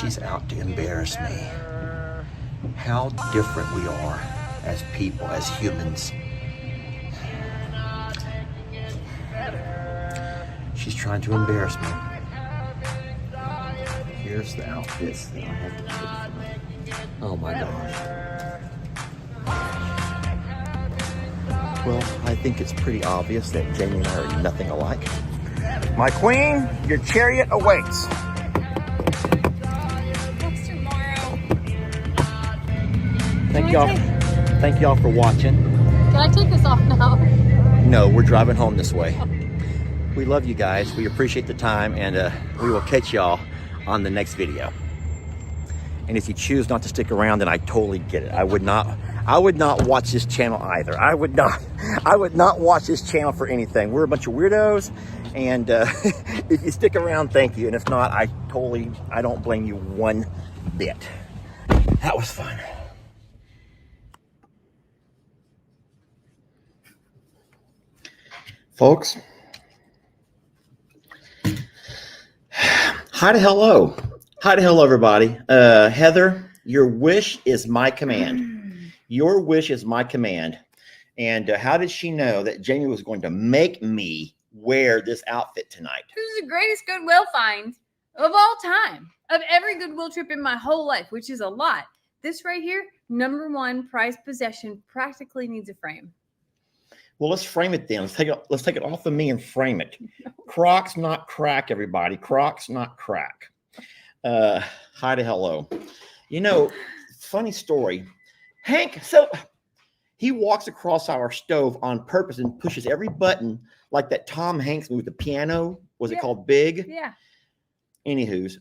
she's out to embarrass me. How different we are as people, as humans. She's trying to embarrass me. Here's the outfits that I have to put. Oh my gosh. Well, I think it's pretty obvious that Jamie and I are nothing alike. My queen, your chariot awaits. Next tomorrow. Thank y'all for watching. Can I take this off now? No, we're driving home this way. We love you guys. We appreciate the time, and we will catch y'all on the next video. And if you choose not to stick around, then I totally get it. I would not watch this channel either. I would not watch this channel for anything. We're a bunch of weirdos, and if you stick around, thank you. And if not, I don't blame you one bit. That was fun. Folks, hi to hello, everybody. Heather, your wish is my command. Your wish is my command. And how did she know that Jamie was going to make me wear this outfit tonight? This is the greatest Goodwill find of all time. Of every Goodwill trip in my whole life, which is a lot. This right here, #1 prized possession, practically needs a frame. Well, let's frame it then. Let's take it off of me and frame it. Crocs, not crack, everybody. Crocs, not crack. Hi to hello. You know, funny story. Hank, so he walks across our stove on purpose and pushes every button like that Tom Hanks movie, the piano. Was it called Big? Yeah. Anywho's,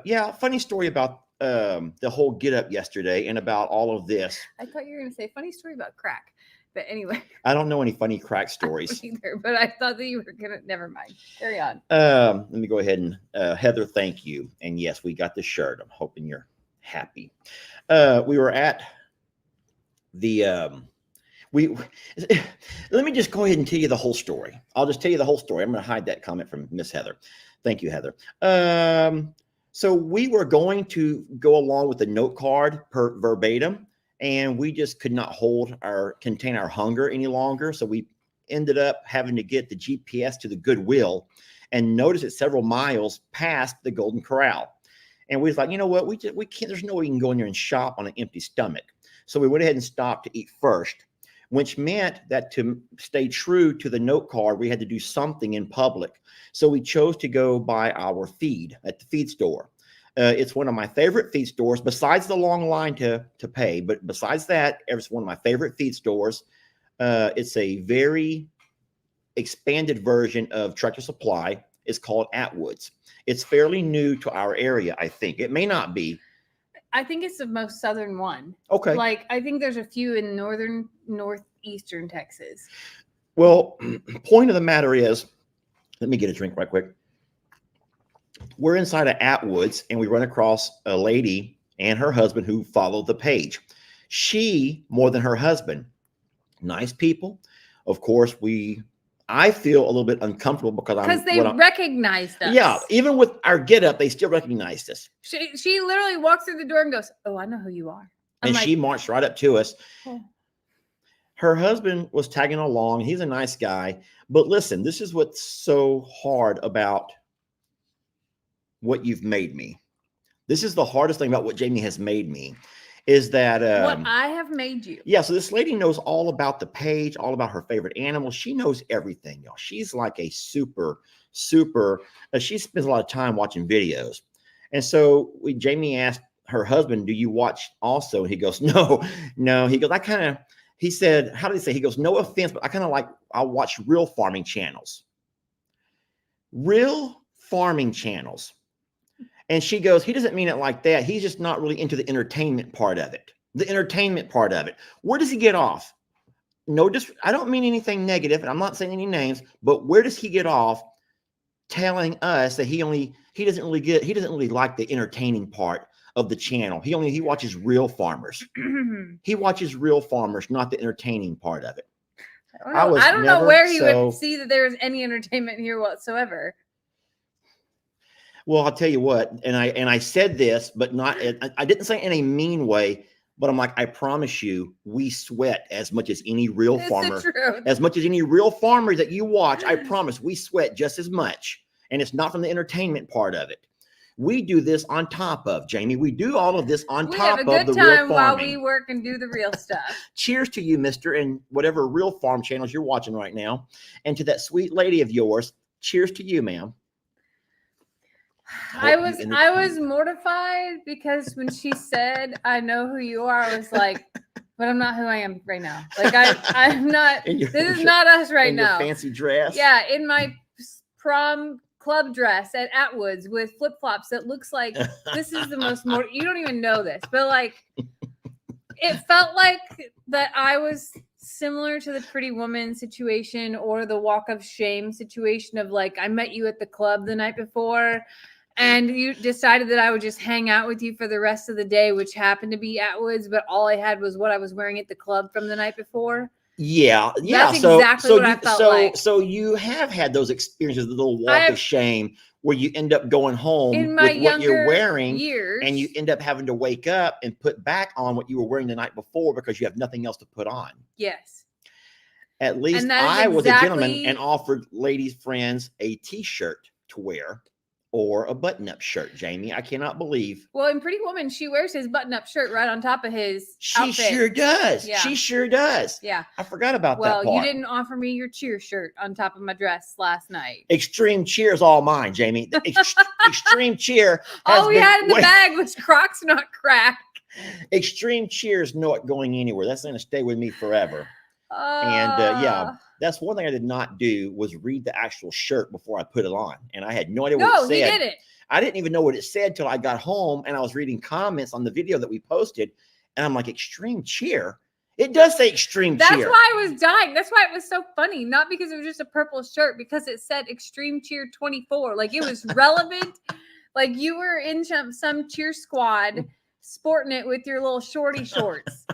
yeah, funny story about the whole get up yesterday and about all of this. I thought you were going to say funny story about crack. But anyway. I don't know any funny crack stories. Either, but I thought that you were going to, never mind. Carry on. Let me go ahead and, Heather, thank you. And yes, we got the shirt. I'm hoping you're happy. We were at the, let me just go ahead and tell you the whole story. I'll just tell you the whole story. I'm going to hide that comment from Miss Heather. Thank you, Heather. So we were going to go along with the note card per verbatim, and we just could not contain our hunger any longer. So we ended up having to get the GPS to the Goodwill and notice it several miles past the Golden Corral. And we was like, you know what? We can't, there's no way we can go in there and shop on an empty stomach. So we went ahead and stopped to eat first, which meant that to stay true to the note card, we had to do something in public. So we chose to go buy our feed at the feed store. It's one of my favorite feed stores, besides the long line to pay. But besides that, it's one of my favorite feed stores. It's a very expanded version of Tractor Supply. It's called Atwoods. It's fairly new to our area, I think. It may not be. I think it's the most southern one. Okay. Like, I think there's a few in northeastern Texas. Well, point of the matter is, let me get a drink right quick. We're inside of Atwoods, and we run across a lady and her husband who follow the page. She, more than her husband, nice people. Of course, I feel a little bit uncomfortable because they recognized us. Yeah, even with our get up, they still recognized us. She literally walks through the door and goes, "Oh, I know who you are." She marched right up to us. Oh. Her husband was tagging along. He's a nice guy. But listen, this is what's so hard about what you've made me. This is the hardest thing about what Jamie has made me, is that what I have made you. Yeah, so this lady knows all about the page, all about her favorite animals. She knows everything, y'all. She's like a super she spends a lot of time watching videos. And so Jamie asked her husband, "Do you watch also?" And he goes, no. He goes, he said, how did he say? He goes, "No offense, but I'll watch real farming channels." Real farming channels. And she goes, he doesn't mean it like that. He's just not really into the entertainment part of it. The entertainment part of it. Where does he get off? No, I don't mean anything negative, and I'm not saying any names, but where does he get off telling us that he doesn't really like the entertaining part of the channel? He watches real farmers. He watches real farmers, not the entertaining part of it. I don't know where he would see that there's any entertainment here whatsoever. Well, I'll tell you what, and I said this, but not I didn't say it in a mean way, but I'm like, I promise you, we sweat as much as any real It's farmer, the truth. as much as any real farmer that you watch. I promise we sweat just as much. And it's not from the entertainment part of it. We do this on top of, Jamie. We do all of this on We top have a of good the real time while farming. we work and do the real stuff. Cheers to you, mister, and whatever real farm channels you're watching right now. And to that sweet lady of yours, cheers to you, ma'am. I was mortified because when she said, "I know who you are," I was like, "But I'm not who I am right now. Like I'm not. This is not us right now." Your fancy dress. Yeah, in my prom club dress at Atwoods with flip flops. That looks like this is the most. You don't even know this, but like, it felt like that I was similar to the Pretty Woman situation or the Walk of Shame situation of like, I met you at the club the night before. And you decided that I would just hang out with you for the rest of the day, which happened to be Atwoods, but all I had was what I was wearing at the club from the night before. Yeah. That's exactly what I felt like. So you have had those experiences, the little walk of shame where you end up going home in my with what you're wearing years, and you end up having to wake up and put back on what you were wearing the night before because you have nothing else to put on. Yes. At least I was a gentleman and offered ladies' friends a t-shirt to wear. Or a button-up shirt, Jamie. I cannot believe. Well, in Pretty Woman, she wears his button-up shirt right on top of his outfit. She sure does. Yeah. She sure does. Yeah. I forgot about that part. Well, you didn't offer me your cheer shirt on top of my dress last night. Extreme cheer is all mine, Jamie. Extreme cheer. All we had in the bag was Crocs, not crack. Extreme cheer is not going anywhere. That's going to stay with me forever. Yeah, that's one thing I did not do was read the actual shirt before I put it on. And I had no idea what it said. No, he didn't. I didn't even know what it said till I got home and I was reading comments on the video that we posted. And I'm like, extreme cheer? It does say extreme cheer. That's why I was dying. That's why it was so funny. Not because it was just a purple shirt, because it said extreme cheer 24. Like it was relevant. Like you were in some cheer squad sporting it with your little shorty shorts.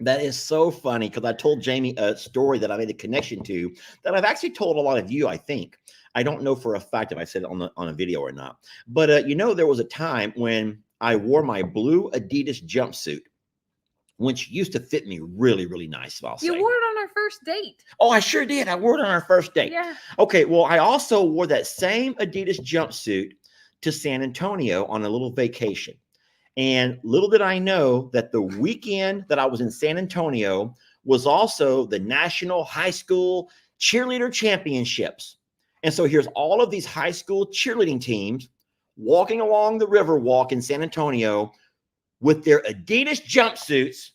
That is so funny because I told Jamie a story that I made a connection to that I've actually told a lot of you, I think. I don't know for a fact if I said it on a video or not. But, there was a time when I wore my blue Adidas jumpsuit, which used to fit me really, really nice. You wore it on our first date. Oh, I sure did. I wore it on our first date. Yeah. Okay, well, I also wore that same Adidas jumpsuit to San Antonio on a little vacation. And little did I know that the weekend that I was in San Antonio was also the National High School Cheerleader Championships. And so here's all of these high school cheerleading teams walking along the river walk in San Antonio with their Adidas jumpsuits.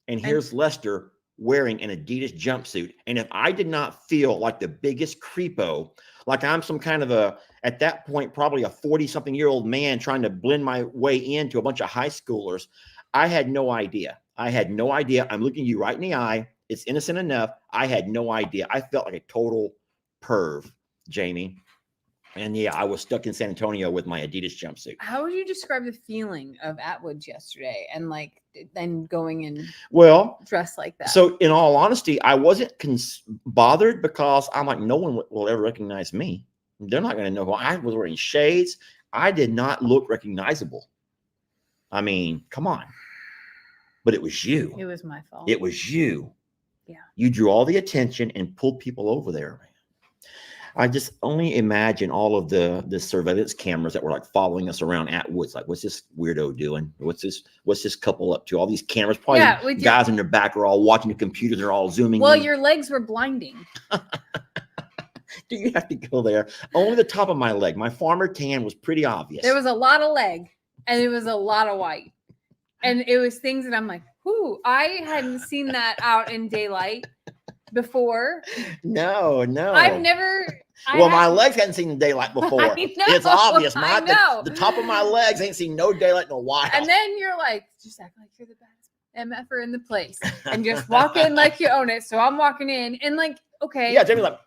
And here's Lester wearing an Adidas jumpsuit. And if I did not feel like the biggest creepo, like I'm some kind of at that point, probably a 40-something-year-old man trying to blend my way into a bunch of high schoolers, I had no idea. I'm looking you right in the eye. It's innocent enough. I had no idea. I felt like a total perv, Jamie. And yeah, I was stuck in San Antonio with my Adidas jumpsuit. How would you describe the feeling of Atwoods yesterday and then going and dressed like that? So in all honesty, I wasn't bothered because I'm like, no one will ever recognize me. They're not going to know who I was. Wearing shades. I did not look recognizable. I mean, come on. But it was you. It was my fault. It was you. Yeah. You drew all the attention and pulled people over there. I just only imagine all of the surveillance cameras that were like following us around Atwoods. Like, what's this weirdo doing? What's this couple up to? All these cameras, probably guys in their back are all watching the computer. They're all zooming. Well, your legs were blinding. Do you have to go there? Only the top of my leg. My farmer tan was pretty obvious. There was a lot of leg and it was a lot of white. And it was things that I'm like, whoo, I hadn't seen that out in daylight before. No. My legs hadn't seen the daylight before. It's obvious. The top of my legs ain't seen no daylight in a while. And then you're like, just act like you're the best MFer in the place and just walk in like you own it. So I'm walking in and like, okay. Yeah, Jamie's like,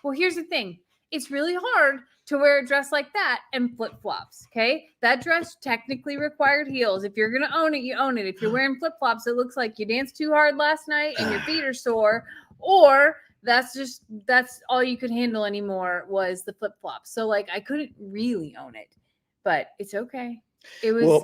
well, here's the thing. It's really hard to wear a dress like that and flip-flops, okay? That dress technically required heels. If you're going to own it, you own it. If you're wearing flip-flops, it looks like you danced too hard last night and your feet are sore, or that's all you could handle anymore was the flip flops. So like I couldn't really own it, but it's okay. It was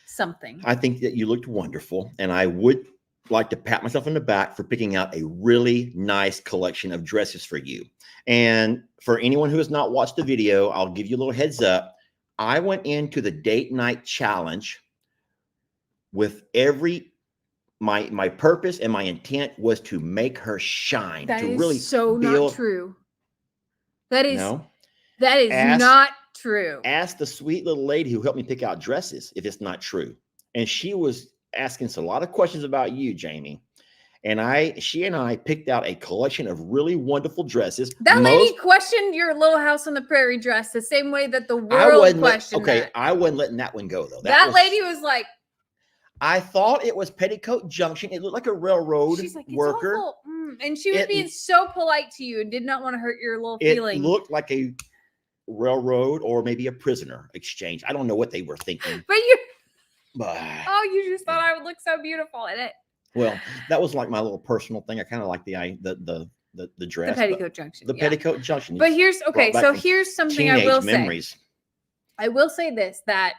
something. I think that you looked wonderful, and I would like to pat myself on the back for picking out a really nice collection of dresses for you. And for anyone who has not watched the video, I'll give you a little heads up. I went into the date night challenge with my purpose and my intent was to make her shine. That to is really so build, not true. That is no, that is not true. Ask the sweet little lady who helped me pick out dresses if it's not true. And she was asking us a lot of questions about you, Jamie. And she and I picked out a collection of really wonderful dresses. That lady questioned your Little House on the Prairie dress the same way that the world questioned that. I wasn't letting that one go though. That lady was like, I thought it was Petticoat Junction. It looked like a railroad worker. Awful. And she was being so polite to you and did not want to hurt your little feelings. It looked like a railroad or maybe a prisoner exchange. I don't know what they were thinking. Oh, you just thought I would look so beautiful in it. Well, that was like my little personal thing. I kind of like the dress. The Petticoat Junction. The Petticoat Junction. But here's something I will memories. say. I will say this, that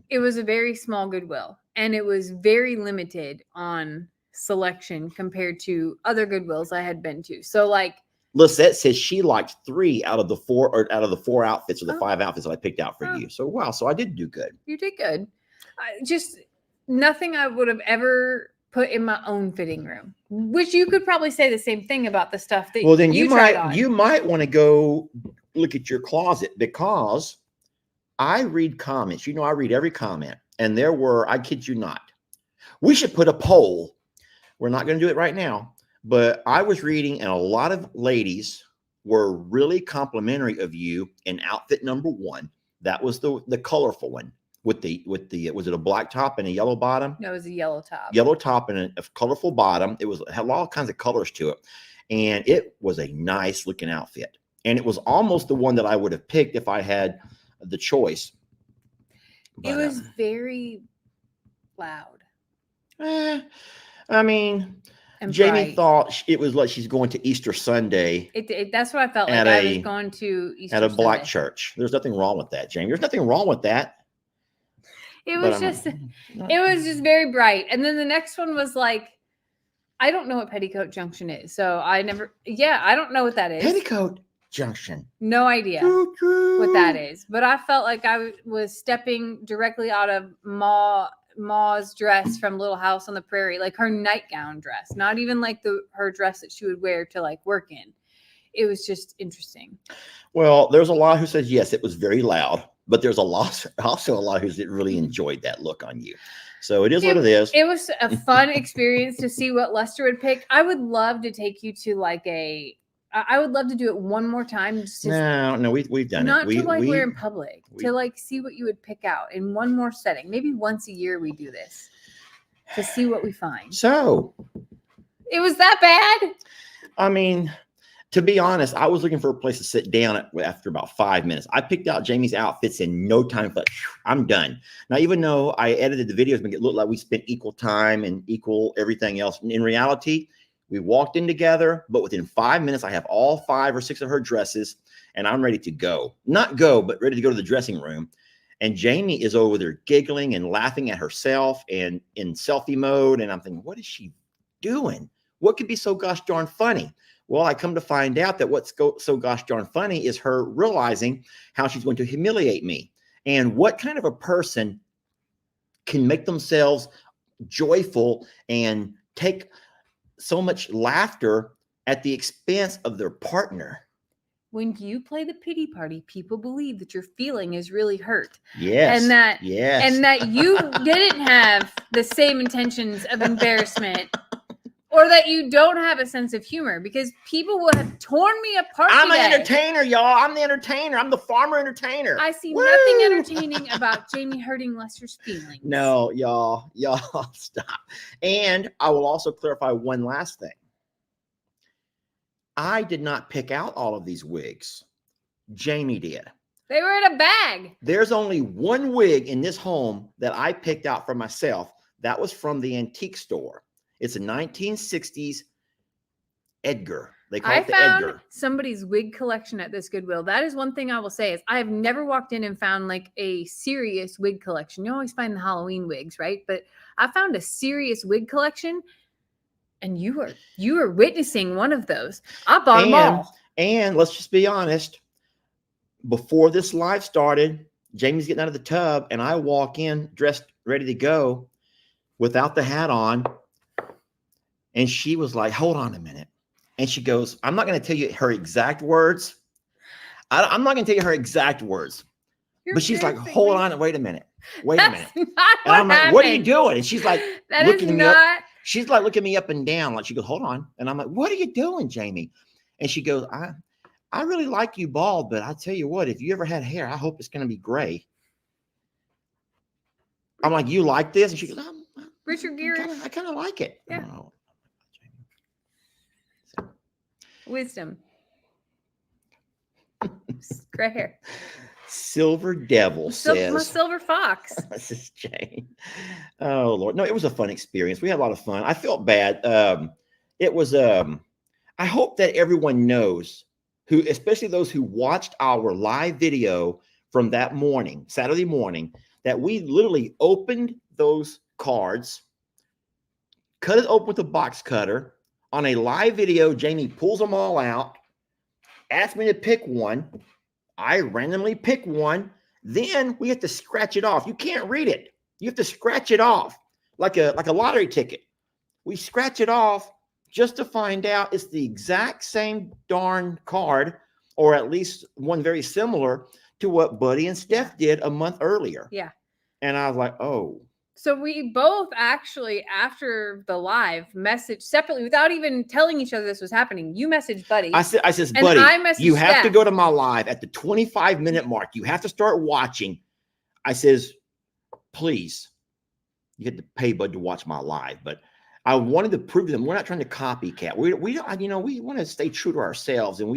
it was a very small Goodwill and it was very limited on selection compared to other Goodwills I had been to. So like Lisette says she liked 3 out of the 4 outfits or the 5 outfits that I picked out for you. So wow, so I did do good. You did good. Just nothing I would have ever put in my own fitting room, which you could probably say the same thing about the stuff that then you might want to go look at your closet, because I read comments. I read every comment, and there were, I kid you not, we should put a poll. We're not going to do it right now, but I was reading, and a lot of ladies were really complimentary of you in outfit number 1. That was the colorful one. With the was it a black top and a yellow bottom? No, it was a yellow top. Yellow top and a colorful bottom. It had all kinds of colors to it, and it was a nice looking outfit. And it was almost the one that I would have picked if I had the choice. But, it was very loud. I mean, Jamie thought it was like she's going to Easter Sunday. That's what I felt like. I was going to Easter at a black church. There's nothing wrong with that, Jamie. There's nothing wrong with that. It was just very bright. And then the next one was like, I don't know what Petticoat Junction is. So I don't know what that is. Petticoat Junction. No idea what that is. But I felt like I was stepping directly out of Ma's dress from Little House on the Prairie, like her nightgown dress, not even like her dress that she would wear to like work in. It was just interesting. Well, there's a lot who says, yes, it was very loud. But there's also a lot who really enjoyed that look on you. So it is what it is. It was a fun experience to see what Lester would pick. I would love to take you to I would love to do it one more time. No, we've done it. Not to wear in public, to like see what you would pick out in one more setting. Maybe once a year we do this to see what we find. So it was that bad? I mean, to be honest, I was looking for a place to sit down after about 5 minutes. I picked out Jamie's outfits in no time. But I'm done. Now, even though I edited the videos, make it look like we spent equal time and equal everything else. In reality, we walked in together, but within 5 minutes, I have all 5 or 6 of her dresses, and I'm ready to go. Not go, but ready to go to the dressing room. And Jamie is over there giggling and laughing at herself and in selfie mode. And I'm thinking, what is she doing? What could be so gosh darn funny? Well, I come to find out that what's so gosh darn funny is her realizing how she's going to humiliate me. And what kind of a person can make themselves joyful and take so much laughter at the expense of their partner? When you play the pity party, people believe that your feeling is really hurt. Yes. And that you didn't have the same intentions of embarrassment. Or that you don't have a sense of humor, because people would have torn me apart. I'm an entertainer, y'all. I'm the entertainer. I'm the farmer entertainer. I see nothing entertaining about Jamie hurting Lester's feelings. No, y'all stop. And I will also clarify one last thing. I did not pick out all of these wigs. Jamie did. They were in a bag. There's only one wig in this home that I picked out for myself. That was from the antique store. It's a 1960s Edgar. They call I it the found Edgar. somebody's wig collection at this Goodwill. That is one thing I will say is I have never walked in and found like a serious wig collection. You always find the Halloween wigs, right? But I found a serious wig collection, and you were witnessing one of those. I bought them all. And let's just be honest. Before this live started, Jamie's getting out of the tub, and I walk in dressed, ready to go, without the hat on. And she was like, "Hold on a minute." And she goes, "I'm not going to tell you her exact words. I'm not going to tell you her exact words." But she's like, "Hold on, wait a minute. Wait a minute." Not And I'm like, happened. "What are you doing?" And she's like, that looking is me up. not. She's like looking me up and down. Like she goes, "Hold on." And I'm like, "What are you doing, Jamie?" And she goes, I really like you bald, but I tell you what, if you ever had hair, I hope it's going to be gray. I'm like, "You like this?" And she goes, Richard Gere. I kind of like it. Yeah. Wisdom. Gray hair. Silver Devil says. My silver fox. This is Jane. Oh Lord. No, it was a fun experience. We had a lot of fun. I felt bad. It was I hope that everyone knows who, especially those who watched our live video from that morning, Saturday morning, that we literally opened those cards, cut it open with a box cutter on a live video. Jamie pulls them all out, asked me to pick one. I randomly pick one. Then we have to scratch it off. You can't read it. You have to scratch it off like a lottery ticket. We scratch it off just to find out it's the exact same darn card, or at least one very similar to what Buddy and Steph did a month earlier. Yeah. And I was like, oh. So we both actually, after the live, messaged separately without even telling each other this was happening. You messaged Buddy. I says, Buddy, you have Steph. to go to my live at the 25-minute mark. You have to start watching. I says, please, you had to pay Bud to watch my live, but I wanted to prove to them we're not trying to copycat. We want to stay true to ourselves, and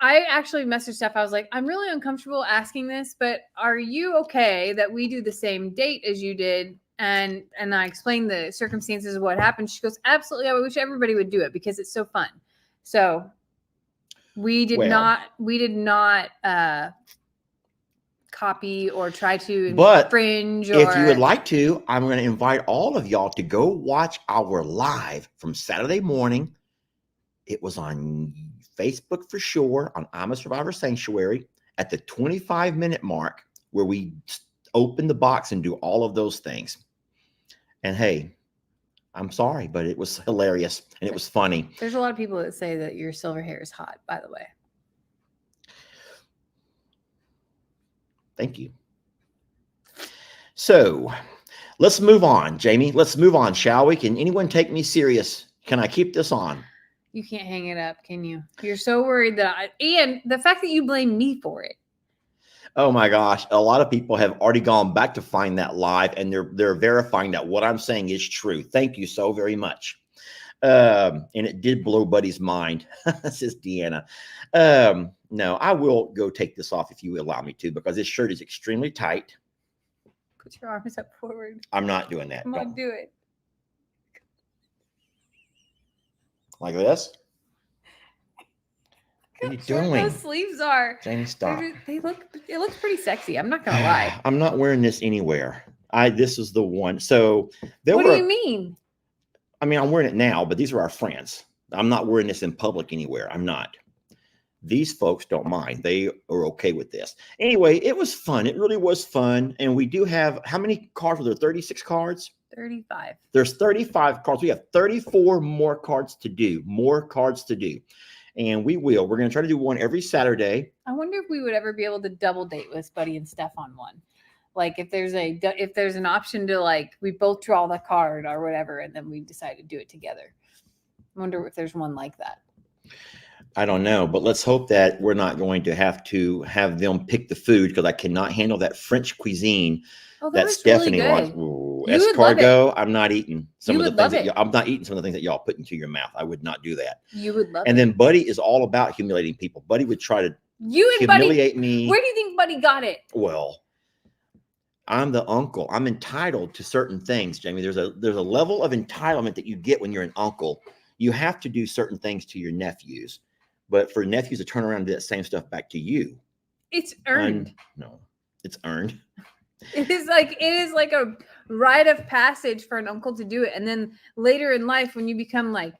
I actually messaged Steph. I was like, I'm really uncomfortable asking this, but are you okay that we do the same date as you did? And I explained the circumstances of what happened. She goes, absolutely. I wish everybody would do it because it's so fun. So we did not copy or try to infringe. If you would like to, I'm going to invite all of y'all to go watch our live from Saturday morning. It was on Facebook for sure, on I'm a Survivor Sanctuary at the 25-minute mark, where we open the box and do all of those things. And hey, I'm sorry, but it was hilarious and it was funny. There's a lot of people that say that your silver hair is hot, by the way. Thank you. So let's move on, Jamie. Let's move on, shall we? Can anyone take me serious? Can I keep this on? You can't hang it up, can you? You're so worried and the fact that you blame me for it. Oh my gosh. A lot of people have already gone back to find that live, and they're verifying that what I'm saying is true. Thank you so very much. And it did blow Buddy's mind. Says Deanna. No, I will go take this off if you allow me to, because this shirt is extremely tight. Put your arms up forward. I'm not doing that. Come on, do it. Like this? What are you doing? Those sleeves are. Jamie, stop. It looks pretty sexy. I'm not gonna lie. I'm not wearing this anywhere. This is the one. So what do you mean? I mean, I'm wearing it now, but these are our friends. I'm not wearing this in public anywhere. I'm not. These folks don't mind. They are okay with this. Anyway, it was fun. It really was fun. And we do have, how many cards were there? 36 cards? 35. There's 35 cards. We have 34 more cards to do. And we will. We're going to try to do one every Saturday. I wonder if we would ever be able to double date with Buddy and Steph on one. Like if there's an option to, like, we both draw the card or whatever, and then we decide to do it together. I wonder if there's one like that. I don't know, but let's hope that we're not going to have them pick the food, because I cannot handle that French cuisine that Stephanie wants. Escargot, I'm not eating some of the things I'm not eating some of the things that y'all put into your mouth. I would not do that. You would love it. And then Buddy is all about humiliating people. Buddy would try to humiliate me. Where do you think Buddy got it? Well, I'm the uncle. I'm entitled to certain things, Jamie. There's a level of entitlement that you get when you're an uncle. you have to do certain things to your nephews, but for nephews to turn around and do that same stuff back to you, It's earned. no, it's earned. It is like a rite of passage for an uncle to do it. And then later in life, when you become like,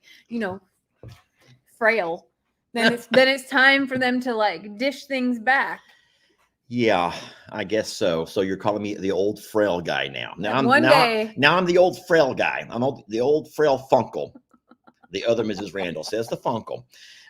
frail, then it's time for them to like dish things back. Yeah, I guess so. So you're calling me the old frail guy now. Now I'm Day. I'm the old frail guy. The old frail funkle. The other Mrs. Randall says the funkle.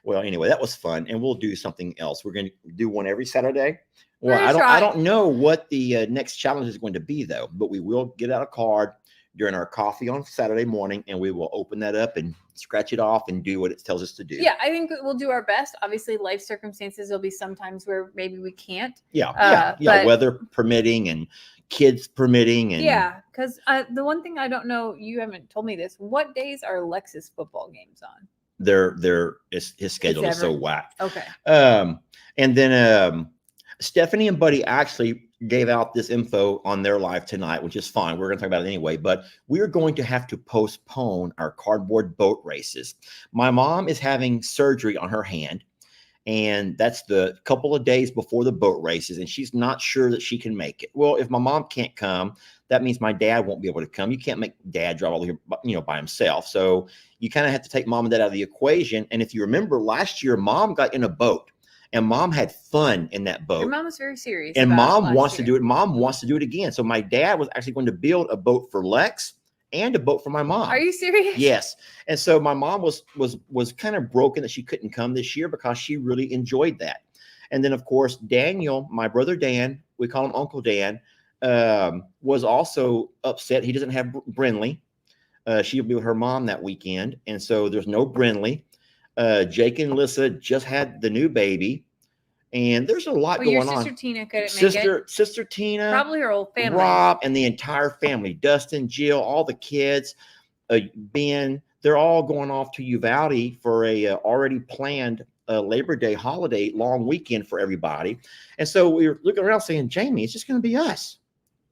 Well, anyway, that was fun, and we'll do something else. We're going to do one every Saturday. Well, I don't know what the next challenge is going to be though, but we will get out a card during our coffee on Saturday morning, and we will open that up and scratch it off and do what it tells us to do. Yeah, I think we'll do our best. Obviously, life circumstances, there'll be some times where maybe we can't. Yeah, weather permitting and kids permitting. And yeah, because the one thing I don't know, you haven't told me this. What days are Lex's football games on? His schedule is so whacked. Okay. And then Stephanie and Buddy actually gave out this info on their live tonight, which is fine. We're going to talk about it anyway, but we're going to have to postpone our cardboard boat races. My mom is having surgery on her hand, and that's the couple of days before the boat races, and she's not sure that she can make it. Well, if my mom can't come, that means my dad won't be able to come. You can't make dad drive all here, by himself. So you kind of have to take mom and dad out of the equation. And if you remember last year, mom got in a boat. And mom had fun in that boat. Your mom was very serious. And mom wants to do it. Mom wants to do it again. So my dad was actually going to build a boat for Lex and a boat for my mom. Are you serious? Yes. And so my mom was kind of broken that she couldn't come this year because she really enjoyed that. And then of course, Daniel, my brother Dan, we call him Uncle Dan, was also upset. He doesn't have Brinley. She'll be with her mom that weekend. And so there's no Brinley. Jake and Lissa just had the new baby, and there's a lot going on. Your sister Tina couldn't make it. Sister Tina, probably her whole family, Rob, and the entire family, Dustin, Jill, all the kids, Ben, they're all going off to Uvalde for a already planned Labor Day holiday long weekend for everybody. And so we were looking around saying, Jamie, it's just going to be us.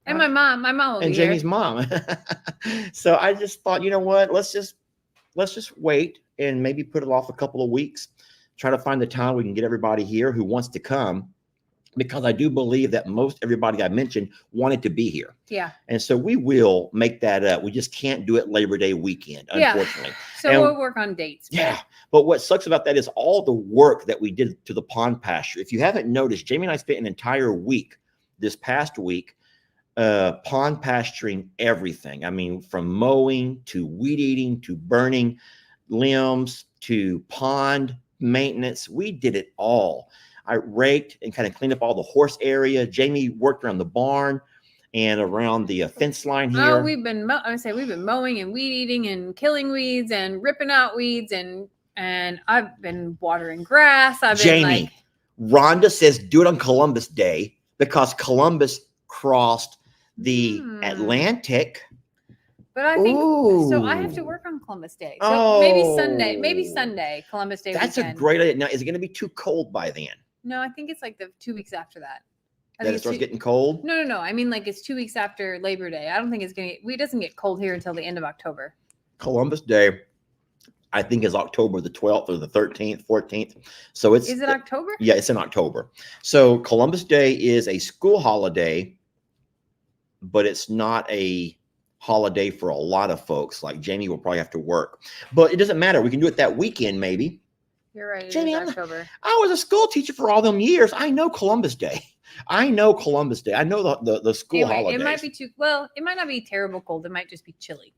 And my mom will and be Jamie's here. Mom. So I just thought, you know what, let's just wait and maybe put it off a couple of weeks, try to find the time we can get everybody here who wants to come, because I do believe that most everybody I mentioned wanted to be here. Yeah. And so we will make that up. We just can't do it Labor Day weekend, unfortunately. So we'll work on dates. Yeah. But what sucks about that is all the work that we did to the pond pasture. If you haven't noticed, Jamie and I spent an entire week this past week pond pasturing everything. I mean, from mowing to weed eating to burning limbs to pond maintenance. We did it all. I raked and kind of cleaned up all the horse area. Jamie worked around the barn and around the fence line here. Oh, we've been mowing and weed eating and killing weeds and ripping out weeds, and I've been watering grass. Jamie, Rhonda says do it on Columbus Day because Columbus crossed the Atlantic. But I think so. I have to work on Columbus Day. So maybe Sunday, Columbus Day. That's weekend. a great idea. Now, is it going to be too cold by then? No, I think it's like the 2 weeks after that. Then it starts getting cold? No. I mean, like it's 2 weeks after Labor Day. I don't think it doesn't get cold here until the end of October. Columbus Day, I think, is October the 12th or the 13th, 14th. So is it October? Yeah, it's in October. So Columbus Day is a school holiday, but it's not a holiday for a lot of folks. Like Jamie will probably have to work, but it doesn't matter. We can do it that weekend, maybe. You're right. Jamie, October. I was a school teacher for all them years. I know Columbus Day. I know the school holidays. It might be it might not be terrible cold. It might just be chilly.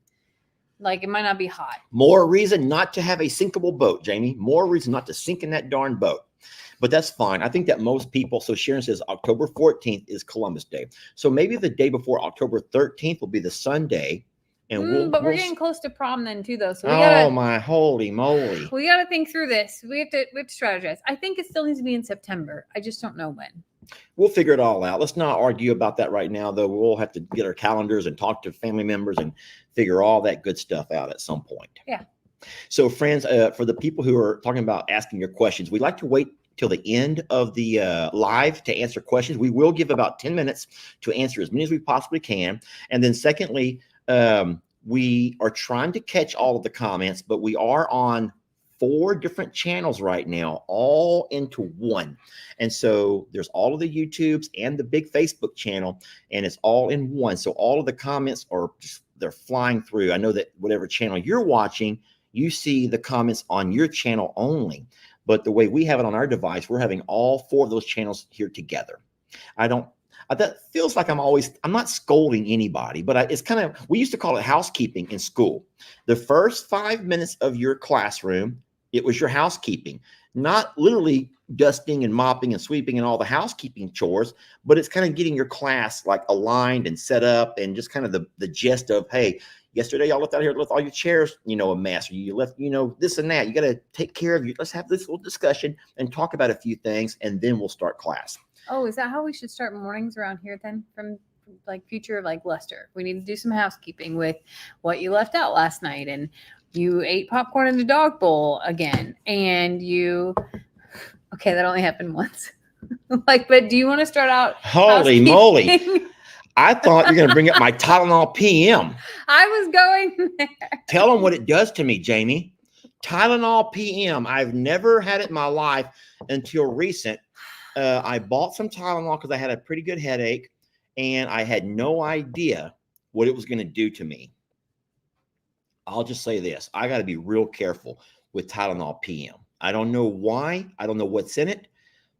Like it might not be hot. More reason not to have a sinkable boat, Jamie. More reason not to sink in that darn boat. But that's fine. I think that most people, so Sharon says October 14th is Columbus Day. So maybe the day before October 13th will be the Sunday. And we're getting close to prom then too, though. So my holy moly. We got to think through this. We have to strategize. I think it still needs to be in September. I just don't know when. We'll figure it all out. Let's not argue about that right now, though. We'll have to get our calendars and talk to family members and figure all that good stuff out at some point. Yeah. So friends, for the people who are talking about asking your questions, we'd like to wait till the end of the live to answer questions. We will give about 10 minutes to answer as many as we possibly can. And then secondly, we are trying to catch all of the comments, but we are on 4 different channels right now, all into one. And so there's all of the YouTubes and the big Facebook channel, and it's all in one. So all of the comments are just, they're flying through. I know that whatever channel you're watching, you see the comments on your channel only. But the way we have it on our device, we're having all 4 of those channels here together. That feels like I'm not scolding anybody, but it's kind of, we used to call it housekeeping in school. The first 5 minutes of your classroom, it was your housekeeping, not literally dusting and mopping and sweeping and all the housekeeping chores, but it's kind of getting your class like aligned and set up, and just kind of the gist of, hey, yesterday y'all left out here, left all your chairs, a mess, or you left, this and that. You got to take care of you. Let's have this little discussion and talk about a few things, and then we'll start class. Oh, is that how we should start mornings around here then? From like future of like Lester, we need to do some housekeeping with what you left out last night, and you ate popcorn in the dog bowl again, and okay, that only happened once. But do you want to start out? Holy moly. I thought you were going to bring up my Tylenol PM. I was going there. Tell them what it does to me, Jamie. Tylenol PM. I've never had it in my life until recent. I bought some Tylenol because I had a pretty good headache, and I had no idea what it was going to do to me. I'll just say this. I got to be real careful with Tylenol PM. I don't know why. I don't know what's in it,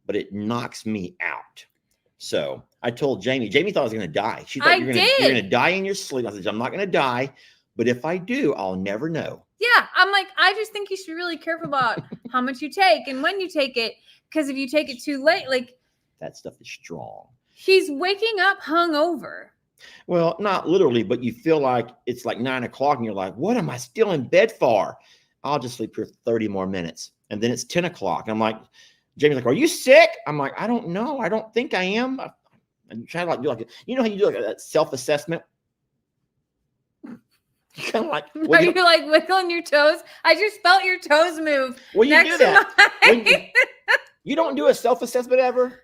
but it knocks me out. So I told Jamie thought I was going to die. She thought you're going to die in your sleep. I said, I'm not going to die, but if I do, I'll never know. Yeah. I'm like, I just think you should be really careful about how much you take and when you take it. Because if you take it too late, like, that stuff is strong. He's waking up hungover. Well, not literally, but you feel like it's like 9 o'clock and you're like, what am I still in bed for? I'll just sleep for 30 more minutes. And then it's 10 o'clock. I'm like, Jamie's like, are you sick? I'm like, I don't know. I don't think I am. I'm trying to do how you do like a self-assessment? Kind of like, are you like wiggling your toes? I just felt your toes move. Well, you do that. You don't do a self-assessment ever?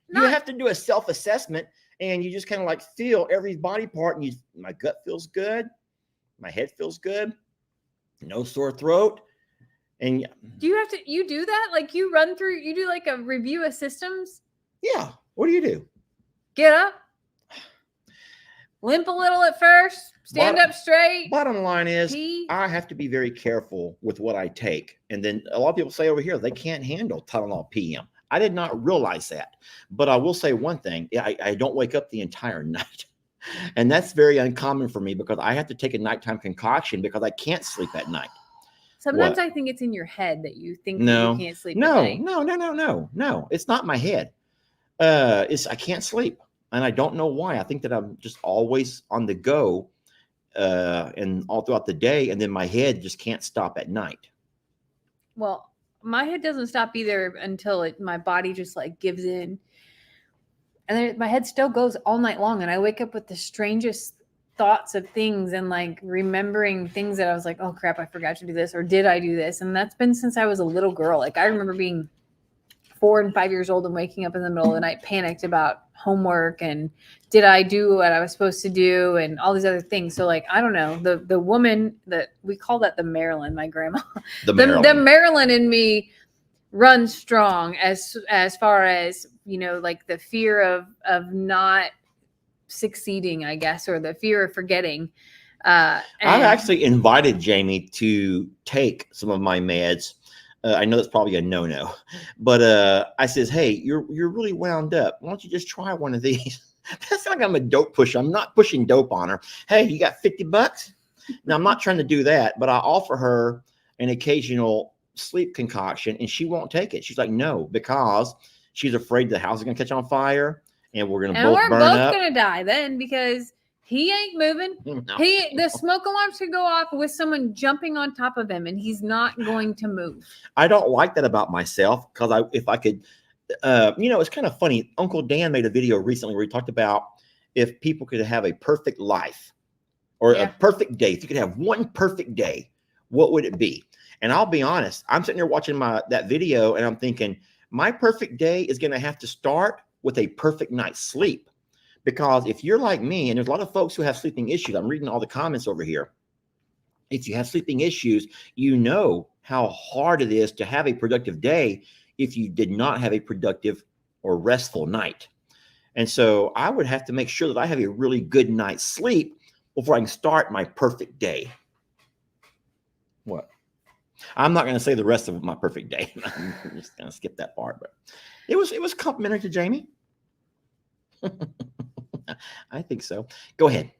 You have to do a self-assessment, and you just kind of like feel every body part, and my gut feels good. My head feels good. No sore throat. And do you do that? Like you do like a review of systems? Yeah. What do? Get up. Limp a little at first. Stand up straight. Bottom line is, I have to be very careful with what I take. And then a lot of people say over here, they can't handle Tylenol PM. I did not realize that. But I will say one thing. I don't wake up the entire night. And that's very uncommon for me because I have to take a nighttime concoction because I can't sleep at night. Sometimes I think it's in your head that you think that you can't sleep at night. No. It's not my head. I can't sleep. And I don't know why. I think that I'm just always on the go and all throughout the day. And then my head just can't stop at night. Well, my head doesn't stop either until my body just like gives in. And then my head still goes all night long. And I wake up with the strangest thoughts of things and like remembering things that I was like, oh crap, I forgot to do this. Or did I do this? And that's been since I was a little girl. Like I remember being 4 and 5 years old and waking up in the middle of the night, panicked about homework and did I do what I was supposed to do and all these other things. So like, I don't know, the woman that we call that the Marilyn, my grandma, the Marilyn in me runs strong as far as, like the fear of not succeeding, I guess, or the fear of forgetting. I've actually invited Jamie to take some of my meds. I know that's probably a no-no, but I says, hey, you're really wound up. Why don't you just try one of these? That's like I'm a dope pusher. I'm not pushing dope on her. Hey, you got $50? Now, I'm not trying to do that, but I offer her an occasional sleep concoction, and she won't take it. She's like, no, because she's afraid the house is going to catch on fire, and we're going to both burn up. And we're both going to die then because he ain't moving. No. The smoke alarm should go off with someone jumping on top of him, and he's not going to move. I don't like that about myself because if I could, it's kind of funny. Uncle Dan made a video recently where he talked about if people could have a perfect life or a perfect day. If you could have one perfect day, what would it be? And I'll be honest, I'm sitting there watching that video, and I'm thinking my perfect day is going to have to start with a perfect night's sleep. Because if you're like me, and there's a lot of folks who have sleeping issues, I'm reading all the comments over here. If you have sleeping issues, you know how hard it is to have a productive day if you did not have a productive or restful night. And so I would have to make sure that I have a really good night's sleep before I can start my perfect day. What? I'm not going to say the rest of my perfect day. I'm just going to skip that part. But it was complimentary to Jamie. I think so. Go ahead.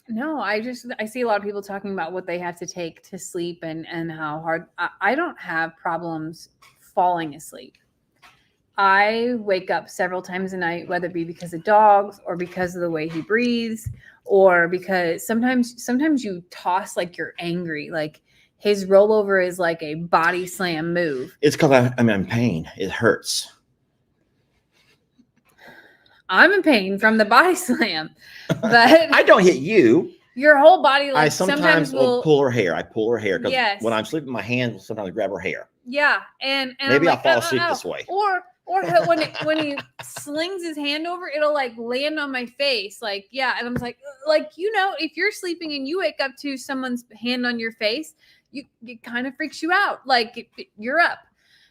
No, I see a lot of people talking about what they have to take to sleep and how hard. I don't have problems falling asleep. I wake up several times a night, whether it be because of dogs or because of the way he breathes, or because sometimes you toss like you're angry. Like his rollover is like a body slam move. It's because I'm in pain. It hurts. I'm in pain from the body slam, but I don't hit you. Your whole body, like I sometimes will pull her hair. I pull her hair because yes. when I'm sleeping, my hands will sometimes grab her hair. Yeah, and maybe I'll fall asleep this way. Or when he slings his hand over, it'll like land on my face. Like, yeah, and I'm like, if you're sleeping and you wake up to someone's hand on your face, it kind of freaks you out. Like you're up.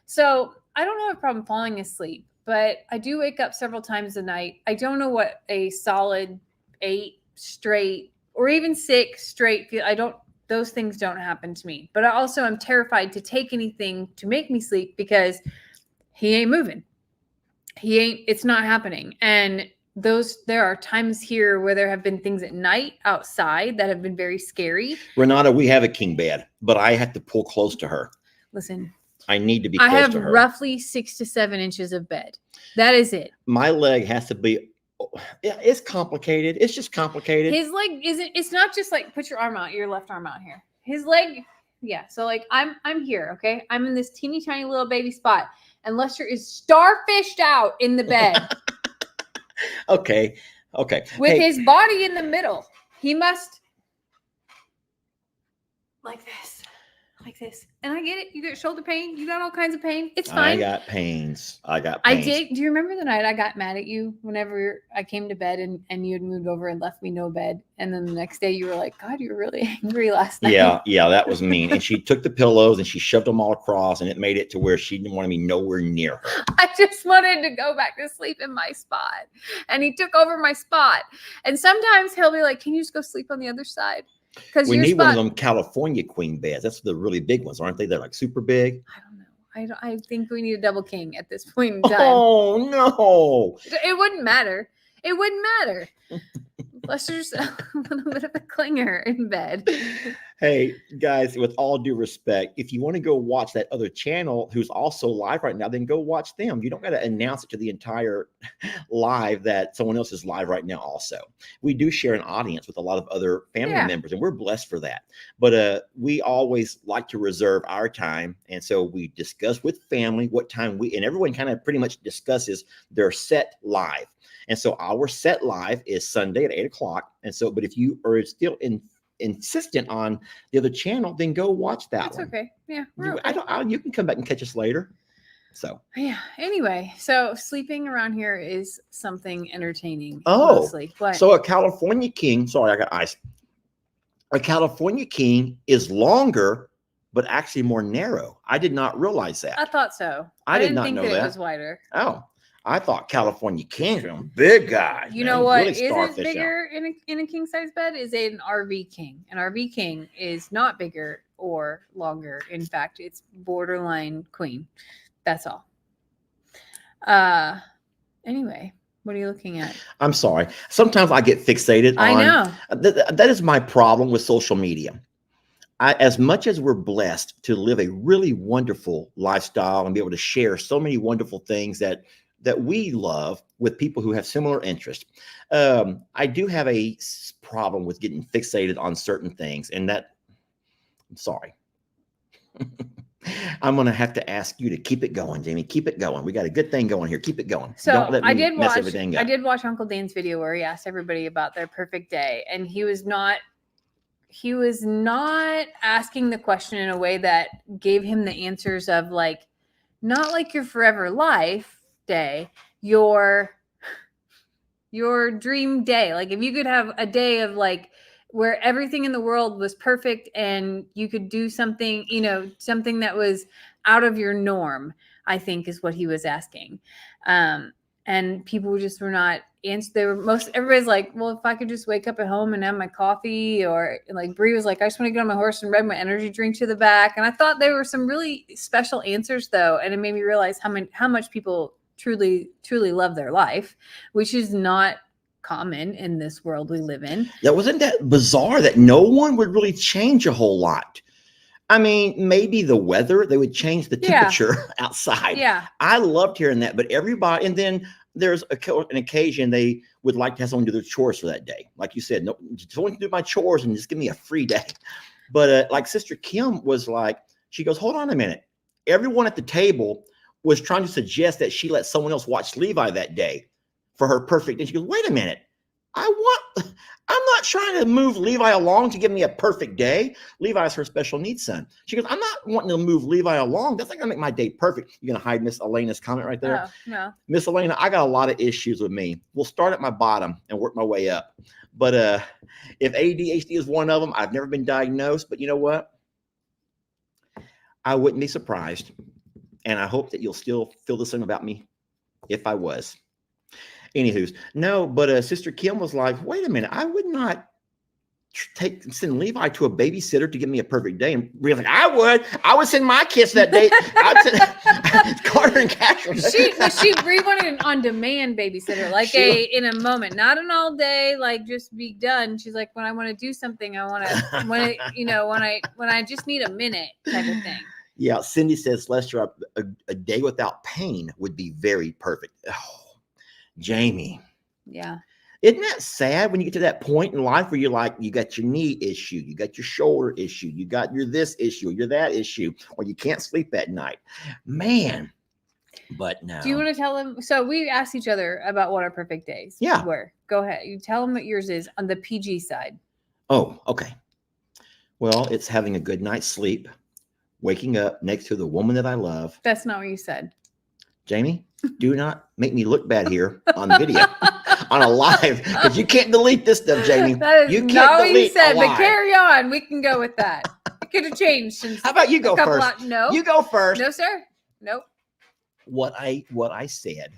So I don't have a problem falling asleep, but I do wake up several times a night. I don't know what a solid 8 straight or even 6 straight feel. Those things don't happen to me. But I also am terrified to take anything to make me sleep because he ain't moving. It's not happening. And there are times here where there have been things at night outside that have been very scary. Renata, we have a king bed, but I have to pull close to her. Listen, I need to be close to her. I have roughly 6 to 7 inches of bed. That is it. My leg has to be, it's complicated. It's just complicated. His leg it's not just like put your left arm out here. His leg, yeah. So like I'm here, okay? I'm in this teeny tiny little baby spot. And Lester is starfished out in the bed. Okay. With his body in the middle. He must like this. And I get it. You get shoulder pain. You got all kinds of pain. It's fine. I got pains. I did. Do you remember the night I got mad at you whenever I came to bed and you had moved over and left me no bed? And then the next day you were like, God, you were really angry last night. Yeah, that was mean. And she took the pillows and she shoved them all across, and it made it to where she didn't want me nowhere near her. I just wanted to go back to sleep in my spot. And he took over my spot. And sometimes he'll be like, can you just go sleep on the other side? Because we need one of them California queen beds. That's the really big ones, aren't they? They're like super big. I don't know. I think we need a double king at this point in time. Oh no! It wouldn't matter. Lester's a little bit of a clinger in bed. Hey guys, with all due respect, if you want to go watch that other channel who's also live right now, then go watch them. You don't got to announce it to the entire live that someone else is live right now also. We do share an audience with a lot of other family members, and we're blessed for that. But we always like to reserve our time, and so we discuss with family what time and everyone kind of pretty much discusses their set live. And so our set live is Sunday at 8 o'clock. And so, but if you are still insistent on the other channel, then go watch that one. Okay. Yeah. You can come back and catch us later. So yeah. Anyway, so sleeping around here is something entertaining. Oh, mostly. What? So a California king. Sorry, I got ice. A California king is longer, but actually more narrow. I did not realize that. I thought so. I didn't think that it was wider. Oh. I thought California king was a big guy. You know what isn't bigger in a king size bed is an RV king. An RV king is not bigger or longer. In fact, it's borderline queen. That's all. Anyway, what are you looking at? I'm sorry. Sometimes I get fixated on. I know. That is my problem with social media. As much as we're blessed to live a really wonderful lifestyle and be able to share so many wonderful things that we love with people who have similar interests, I do have a problem with getting fixated on certain things. And that, I'm sorry. I'm going to have to ask you to keep it going, Jamie. Keep it going. We got a good thing going here. Keep it going. So don't let me I did mess everything up. I did watch Uncle Dan's video where he asked everybody about their perfect day. And he was not asking the question in a way that gave him the answers of like, not like your forever life day, your your dream day. Like if you could have a day of like where everything in the world was perfect and you could do something, something that was out of your norm, I think is what he was asking. And people just were not everybody's like, well, if I could just wake up at home and have my coffee, or like Bree was like, I just want to get on my horse and ride my energy drink to the back. And I thought there were some really special answers though. And it made me realize how much people truly, truly love their life, which is not common in this world we live in. Yeah, wasn't that bizarre that no one would really change a whole lot? I mean, maybe the weather, they would change the temperature outside. Yeah. I loved hearing that, but everybody, and then there's an occasion they would like to have someone do their chores for that day. Like you said, no, just want to do my chores and just give me a free day. But like Sister Kim was like, she goes, hold on a minute. Everyone at the table was trying to suggest that she let someone else watch Levi that day for her perfect day. She goes, wait a minute. I'm not trying to move Levi along to give me a perfect day. Levi's her special needs son. She goes, I'm not wanting to move Levi along. That's not going to make my day perfect. You're going to hide Miss Elena's comment right there? Oh, no. Miss Elena, I got a lot of issues with me. We'll start at my bottom and work my way up. But if ADHD is one of them, I've never been diagnosed. But you know what? I wouldn't be surprised. And I hope that you'll still feel the same about me if I was. Anywho's, no, but Sister Kim was like, wait a minute, I would not send Levi to a babysitter to give me a perfect day. And we're like, I would send my kids that day. I'd send Carter and Castro. She wanted an on-demand babysitter, like in a moment, not an all day, like just be done. She's like, when I want to do something, I want to, when I just need a minute type of thing. Yeah, Cindy says, Lester, a day without pain would be very perfect. Oh, Jamie. Yeah. Isn't that sad when you get to that point in life where you're like, you got your knee issue, you got your shoulder issue, you got your this issue, you're that issue, or you can't sleep at night. Man. But no. Do you want to tell them? So we asked each other about what our perfect days were. Go ahead. You tell them what yours is on the PG side. Oh, okay. Well, it's having a good night's sleep, waking up next to the woman that I love. That's not what you said. Jamie, do not make me look bad here on video, on a live, because you can't delete this stuff, Jamie. That is you can't not what you said, but carry on. We can go with that. It could have changed. Since How about you go first? No. You go first. No, sir. Nope. What I said,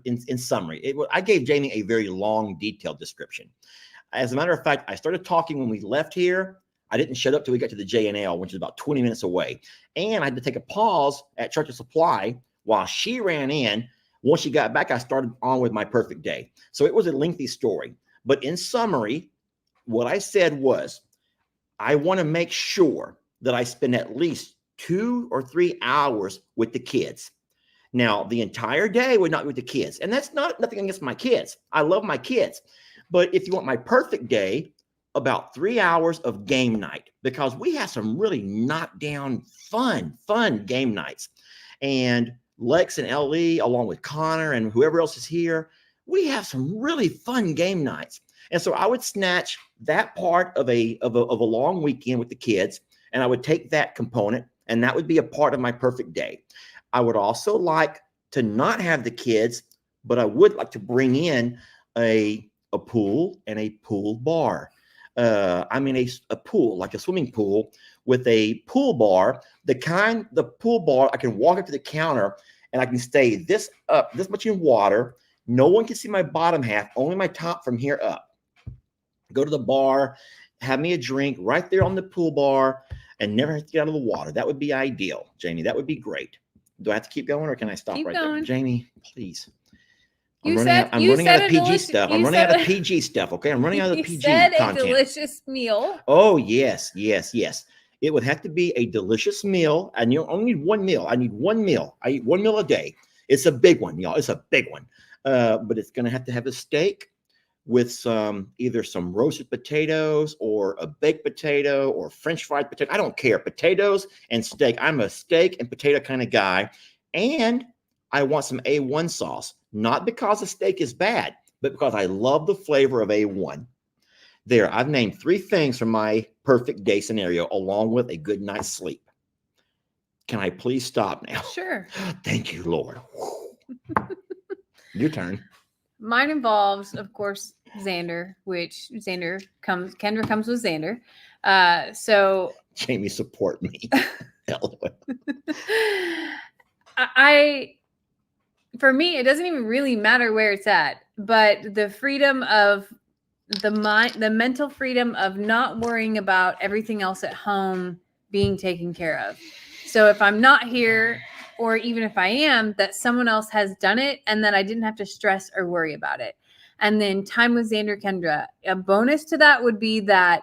in summary, I gave Jamie a very long, detailed description. As a matter of fact, I started talking when we left here. I didn't shut up till we got to the J&L, which is about 20 minutes away. And I had to take a pause at Church Supply while she ran in. Once she got back, I started on with my perfect day. So it was a lengthy story. But in summary, what I said was, I want to make sure that I spend at least 2 or 3 hours with the kids. Now, the entire day would not be with the kids. And that's nothing against my kids. I love my kids. But if you want my perfect day, about 3 hours of game night, because we have some really knockdown, fun game nights. And Lex and Ellie, along with Connor and whoever else is here, we have some really fun game nights. And so I would snatch that part of a long weekend with the kids, and I would take that component, and that would be a part of my perfect day. I would also like to not have the kids, but I would like to bring in a pool and a pool bar. A pool, like a swimming pool with a pool bar, the pool bar, I can walk up to the counter and I can stay this much in water. No one can see my bottom half, only my top from here up. Go to the bar, have me a drink right there on the pool bar, and never have to get out of the water. That would be ideal, Jamie. That would be great. Do I have to keep going or can I stop right there? Jamie, please. I'm running out of PG stuff. I'm running out of PG stuff. Okay. I'm running out of the PG content. A delicious meal. Oh, yes. It would have to be a delicious meal. And you only need one meal. I need one meal. I eat one meal a day. It's a big one, y'all. It's a big one. But it's going to have a steak with either some roasted potatoes or a baked potato or French fried potato. I don't care. Potatoes and steak. I'm a steak and potato kind of guy. And I want some A1 sauce. Not because the steak is bad, but because I love the flavor of A1. There, I've named 3 things from my perfect day scenario, along with a good night's sleep. Can I please stop now? Sure. Thank you, Lord. Your turn. mine involves, of course, Xander, which Kendra comes with Xander. So Jamie, support me. For me, it doesn't even really matter where it's at, but the freedom of the mind, the mental freedom of not worrying about everything else at home being taken care of. So if I'm not here, or even if I am, that someone else has done it and that I didn't have to stress or worry about it. And then time with Xander, Kendra. A bonus to that would be that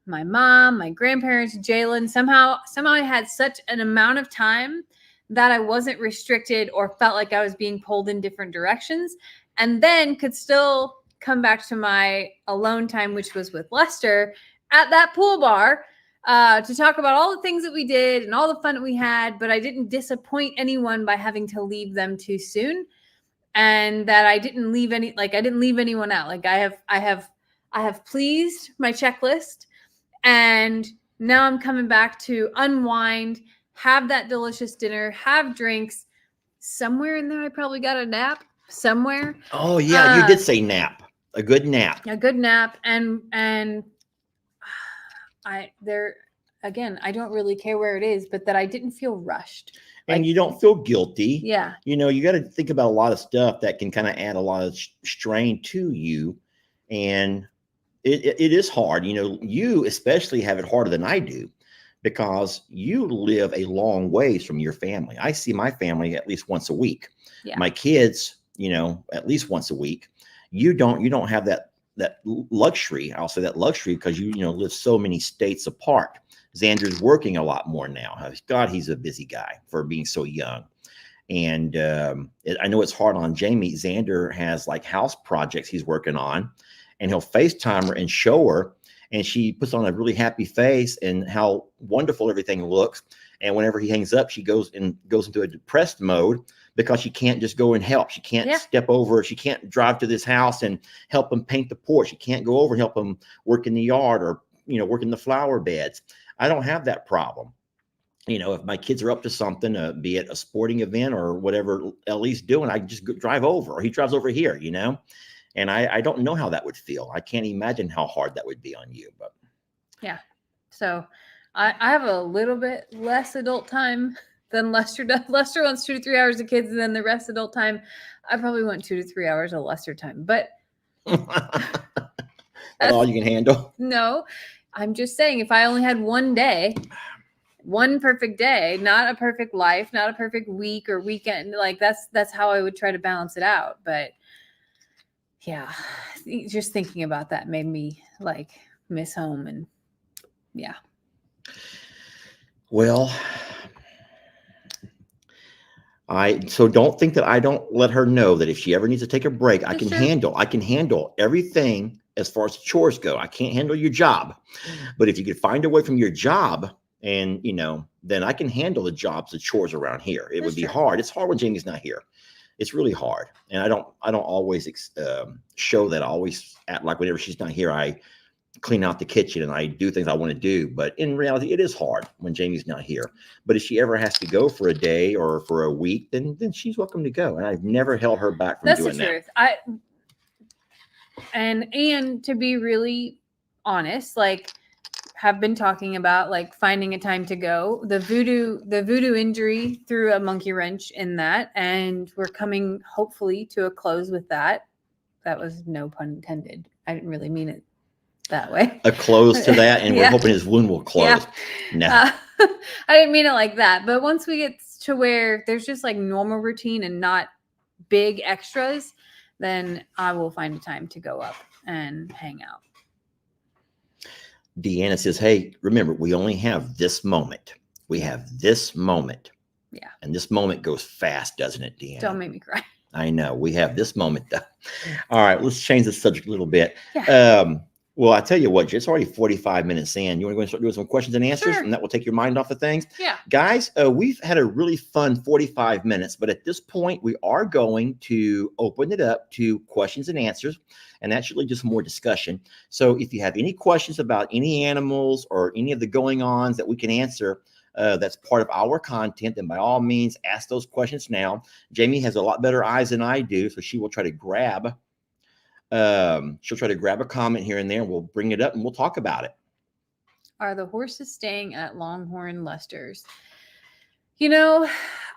my mom, my grandparents, Jalen, somehow I had such an amount of time that I wasn't restricted or felt like I was being pulled in different directions, and then could still come back to my alone time, which was with Lester at that pool bar, to talk about all the things that we did and all the fun that we had, but I didn't disappoint anyone by having to leave them too soon. And that I didn't leave anyone out. Like I have pleased my checklist, and now I'm coming back to unwind, have that delicious dinner, have drinks. Somewhere in there, I probably got a nap somewhere. Oh yeah, you did say nap. A good nap. A good nap. And I don't really care where it is, but that I didn't feel rushed. And you don't feel guilty. Yeah. You know, you got to think about a lot of stuff that can kind of add a lot of strain to you. And it is hard. You know, you especially have it harder than I do because you live a long ways from your family. I see my family at least once a week. Yeah. My kids, you know, at least once a week. You don't have that luxury. I'll say that luxury because you live so many states apart. Xander's working a lot more now. God, he's a busy guy for being so young. And I know it's hard on Jamie. Xander has like house projects he's working on, and he'll FaceTime her and show her, and she puts on a really happy face and how wonderful everything looks. And whenever he hangs up, she goes into a depressed mode because she can't just go and help. She can't step over. She can't drive to this house and help him paint the porch. She can't go over and help him work in the yard or work in the flower beds. I don't have that problem. If my kids are up to something, be it a sporting event or whatever Ellie's doing, I just drive over, or he drives over here, and I don't know how that would feel. I can't imagine how hard that would be on you, but yeah. So I have a little bit less adult time than Lester does. Lester wants 2 to 3 hours of kids, and then the rest adult time, I probably want 2 to 3 hours of Lester time, but that's all you can handle. No, I'm just saying, if I only had one perfect day, not a perfect life, not a perfect week or weekend, like that's how I would try to balance it out. But yeah, just thinking about that made me like miss home. And yeah. Well, so don't think that I don't let her know that if she ever needs to take a break, I can handle everything as far as chores go. I can't handle your job, but if you could find a way from your job, and then I can handle the chores around here. It would be hard. It's hard when Jamie's not here. It's really hard, and I don't always show that. I always act like whenever she's not here, I clean out the kitchen and I do things I want to do. But in reality, it is hard when Jamie's not here. But if she ever has to go for a day or for a week, then she's welcome to go. And I've never held her back from doing that. That's the truth. And to be really honest, like, have been talking about like finding a time to go. The voodoo injury threw a monkey wrench in that, and we're coming hopefully to a close with that. That was no pun intended. I didn't really mean it that way. A close to that, and we're hoping his wound will close. Yeah. No. I didn't mean it like that. But once we get to where there's just like normal routine and not big extras, then I will find a time to go up and hang out. Deanna says, hey, remember, we only have this moment. We have this moment. Yeah. And this moment goes fast, doesn't it, Deanna? Don't make me cry. I know. We have this moment, though. All right, let's change the subject a little bit. Yeah. Well, I tell you what, it's already 45 minutes in. You want to go and start doing some questions and answers? Sure. And that will take your mind off of things? Yeah. Guys, we've had a really fun 45 minutes, but at this point, we are going to open it up to questions and answers, and that's really just more discussion. So if you have any questions about any animals or any of the going-ons that we can answer, that's part of our content, then by all means, ask those questions now. Jamie has a lot better eyes than I do, so she will try to grab She'll try to grab a comment here and there, and we'll bring it up and we'll talk about it. Are the horses staying at Longhorn Lester's? You know,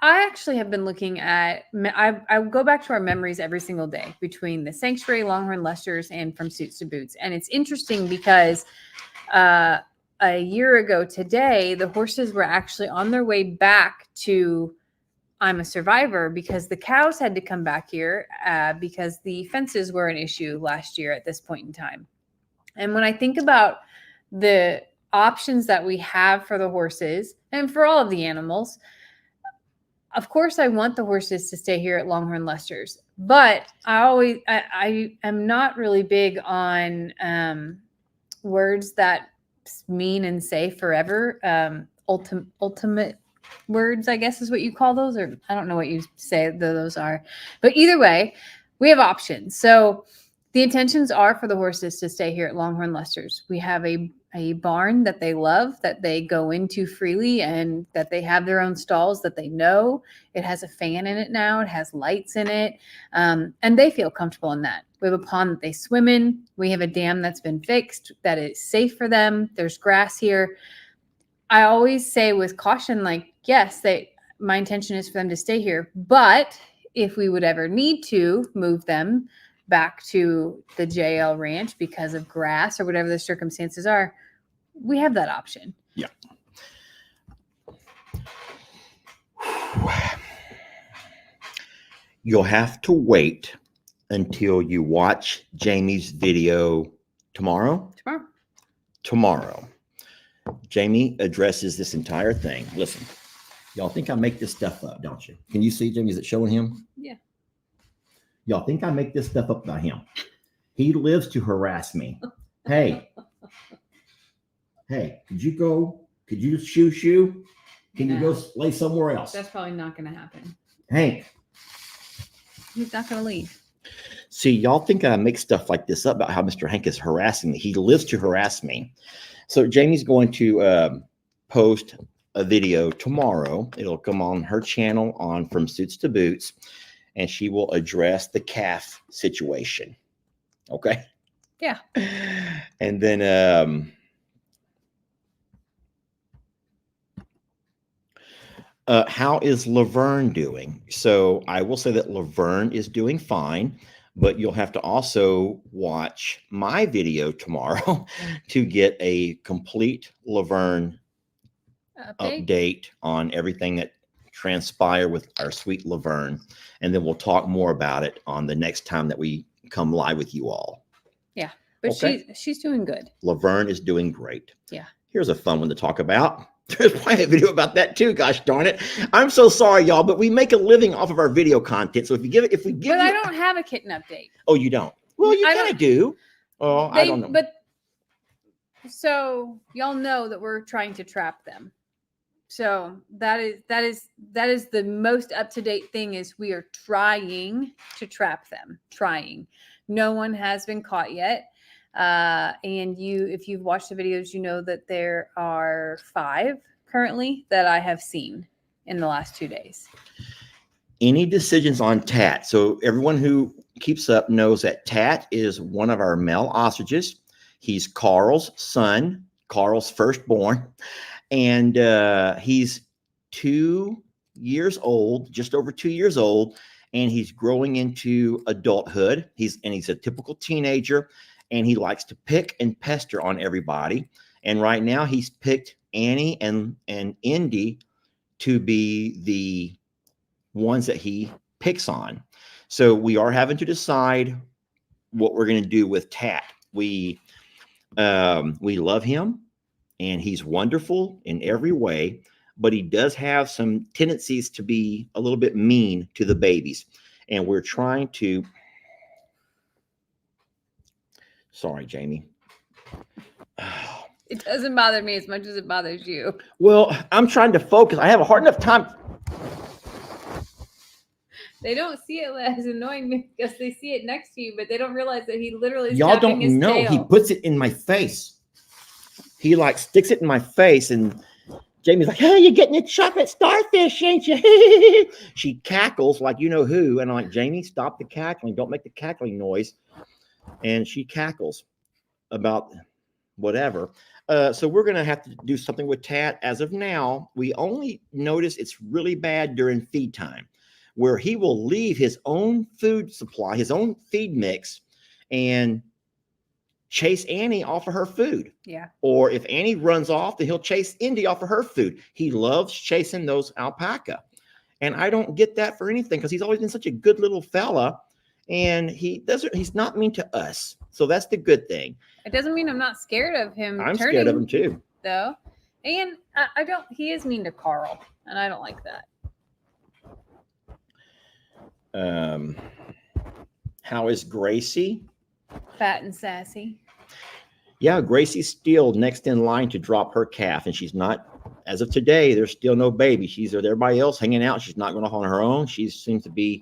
I actually have been looking at, I go back to our memories every single day between the Sanctuary, Longhorn Lester's, and From Suits to Boots. And it's interesting because a year ago today, the horses were actually on their way back to I'm a Survivor because the cows had to come back here because the fences were an issue last year at this point in time. And when I think about the options that we have for the horses and for all of the animals, of course, I want the horses to stay here at Longhorn Lester's, but I am not really big on words that mean and say forever. Ultimate words, I guess is what you call those, or I don't know what you say those are, but either way, we have options. So the intentions are for the horses to stay here at Longhorn Lester's. We have a barn that they love, that they go into freely, and that they have their own stalls that they know. It has a fan in it now. It has lights in it. And they feel comfortable in that. We have a pond that they swim in. We have a dam that's been fixed that is safe for them. There's grass here. I always say with caution, like, yes, my intention is for them to stay here, but if we would ever need to move them back to the JL ranch because of grass or whatever the circumstances are, we have that option. Yeah. You'll have to wait until you watch Jamie's video tomorrow. Tomorrow. Jamie addresses this entire thing. Listen, y'all think I make this stuff up, don't you? Can you see, Jamie? Is it showing him? Yeah. Y'all think I make this stuff up by him. He lives to harass me. Hey, could you shoo? Can you go lay somewhere else? That's probably not going to happen. Hank. He's not going to leave. See, y'all think I make stuff like this up about how Mr. Hank is harassing me. He lives to harass me. So Jamie's going to post a video tomorrow. It'll come on her channel on From Suits to Boots, and she will address the calf situation. Okay? Yeah. And then how is Laverne doing? So I will say that Laverne is doing fine, but you'll have to also watch my video tomorrow to get a complete Laverne update on everything that transpired with our sweet Laverne. And then we'll talk more about it on the next time that we come live with you all. Yeah, but okay. She's doing good. Laverne is doing great. Yeah. Here's a fun one to talk about. There's probably a video about that too. Gosh darn it! I'm so sorry, y'all, but we make a living off of our video content. So if we give, but I don't have a kitten update. Oh, you don't? Well, you kind of do. Oh, I don't know. But so y'all know that we're trying to trap them. So that is the most up to date thing. Is we are trying to trap them. Trying. No one has been caught yet. And if you've watched the videos, you know that there are 5 currently that I have seen in the last 2 days. Any decisions on Tat? So everyone who keeps up knows that Tat is one of our male ostriches. He's Carl's son, Carl's firstborn, and he's 2 years old, just over 2 years old, and he's growing into adulthood. He's a typical teenager. And he likes to pick and pester on everybody. And right now he's picked Annie and Indy to be the ones that he picks on. So we are having to decide what we're going to do with Tat. We love him and he's wonderful in every way, but he does have some tendencies to be a little bit mean to the babies. And we're trying to... Sorry, Jamie. It doesn't bother me as much as it bothers you. Well, I'm trying to focus. I have a hard enough time. They don't see it as annoying because they see it next to you, but they don't realize that he literally is y'all don't know. Tail. He puts it in my face. He like sticks it in my face, and Jamie's like, "Hey, you're getting a chocolate starfish, ain't you?" She cackles like you know who, and I'm like, "Jamie, stop the cackling. Don't make the cackling noise." and she cackles about whatever. So we're going to have to do something with Tat. As of now, we only notice it's really bad during feed time, where he will leave his own food supply, his own feed mix, and chase Annie off of her food. Yeah. Or if Annie runs off, then he'll chase Indy off of her food. He loves chasing those alpaca. And I don't get that for anything because he's always been such a good little fella. And he's not mean to us. So that's the good thing. It doesn't mean I'm not scared of him. I'm scared of him too. Though. And I don't, he is mean to Carl. And I don't like that. How is Gracie? Fat and sassy. Yeah, Gracie's still next in line to drop her calf. And she's not, as of today, there's still no baby. She's with everybody else hanging out. She's not going off on her own. She seems to be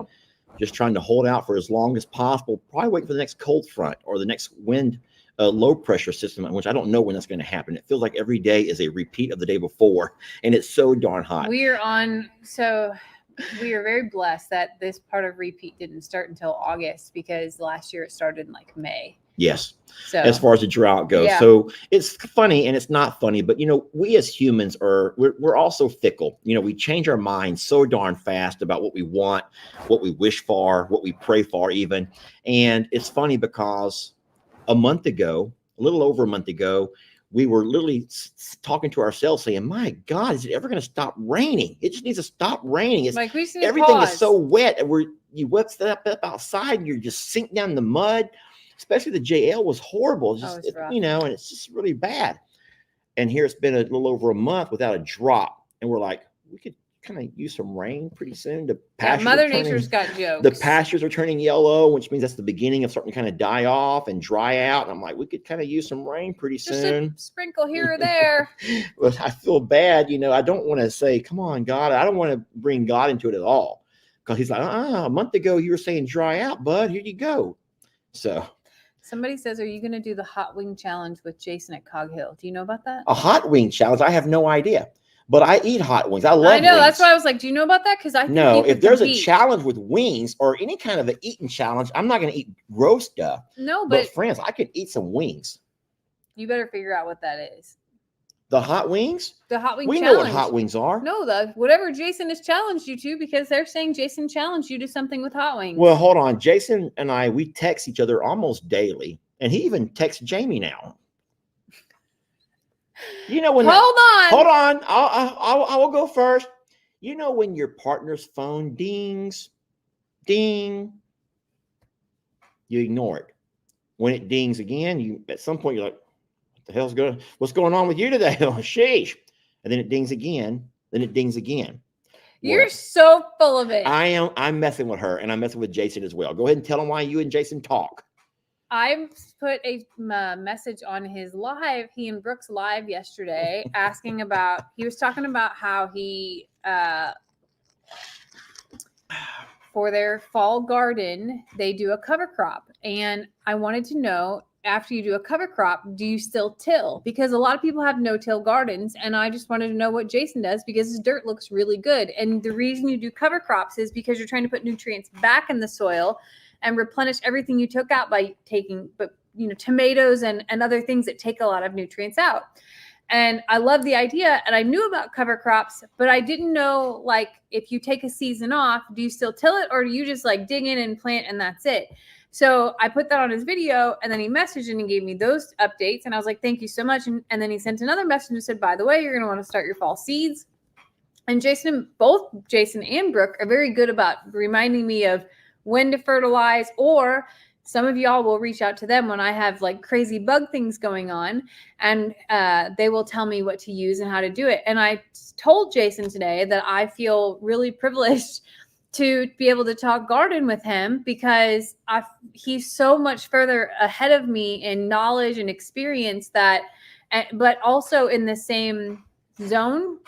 just trying to hold out for as long as possible, probably waiting for the next cold front or the next wind, low pressure system, which I don't know when that's going to happen. It feels like every day is a repeat of the day before, and it's so darn hot. We are very blessed that this part of repeat didn't start until August, because last year it started in like May. Yes. So as far as the drought goes. Yeah. So it's funny and it's not funny, but we as humans we're also fickle. We change our minds so darn fast about what we want, what we wish for, what we pray for even. And it's funny because a little over a month ago, we were literally talking to ourselves saying, my God, is it ever going to stop raining? It just needs to stop raining. It's like everything is so wet. And you step up outside and you're just sink down in the mud. Especially the JL was horrible. It's just, and it's just really bad. And here it's been a little over a month without a drop. And we're like, we could kind of use some rain pretty soon. Mother Nature's got jokes. The pastures are turning yellow, which means that's the beginning of starting to kind of die off and dry out. And I'm like, we could kind of use some rain pretty soon. Just a sprinkle here or there. But I feel bad. I don't want to say, come on, God. I don't want to bring God into it at all. Because he's like, a month ago you were saying dry out, bud. Here you go. So. Somebody says, are you going to do the hot wing challenge with Jason at Cog Hill? Do you know about that? A hot wing challenge? I have no idea. But I eat hot wings. I love wings. That's why I was like, do you know about that? Because I think if there's a challenge with wings or any kind of an eating challenge, I'm not going to eat gross stuff. No, but friends, I could eat some wings. You better figure out what that is. The hot wings? The hot wing challenge. We know what hot wings are. No, whatever Jason has challenged you to, because they're saying Jason challenged you to something with hot wings. Well, hold on. Jason and we text each other almost daily. And he even texts Jamie now. Hold on. I will go first. When your partner's phone dings, ding, you ignore it. When it dings again, at some point you're like, what's going on with you today? Oh, sheesh. And then it dings again. Then it dings again. You're so full of it. I'm messing with her, and I'm messing with Jason as well. Go ahead and tell him why you and Jason talk. I put a message on his live, he and Brooks live yesterday, he was talking about how he, for their fall garden, they do a cover crop. And I wanted to know, after you do a cover crop, do you still till? Because a lot of people have no-till gardens, and I just wanted to know what Jason does because his dirt looks really good. And the reason you do cover crops is because you're trying to put nutrients back in the soil and replenish everything you took out by taking, tomatoes and other things that take a lot of nutrients out. And I love the idea. And I knew about cover crops, but I didn't know, if you take a season off, do you still till it, or do you just dig in and plant and that's it? So I put that on his video, and then he messaged and he gave me those updates. And I was like, thank you so much. And then he sent another message and said, by the way, you're going to want to start your fall seeds. And both Jason and Brooke are very good about reminding me of when to fertilize, or some of y'all will reach out to them when I have crazy bug things going on, and they will tell me what to use and how to do it. And I told Jason today that I feel really privileged to be able to talk garden with him because he's so much further ahead of me in knowledge and experience but also in the same zone,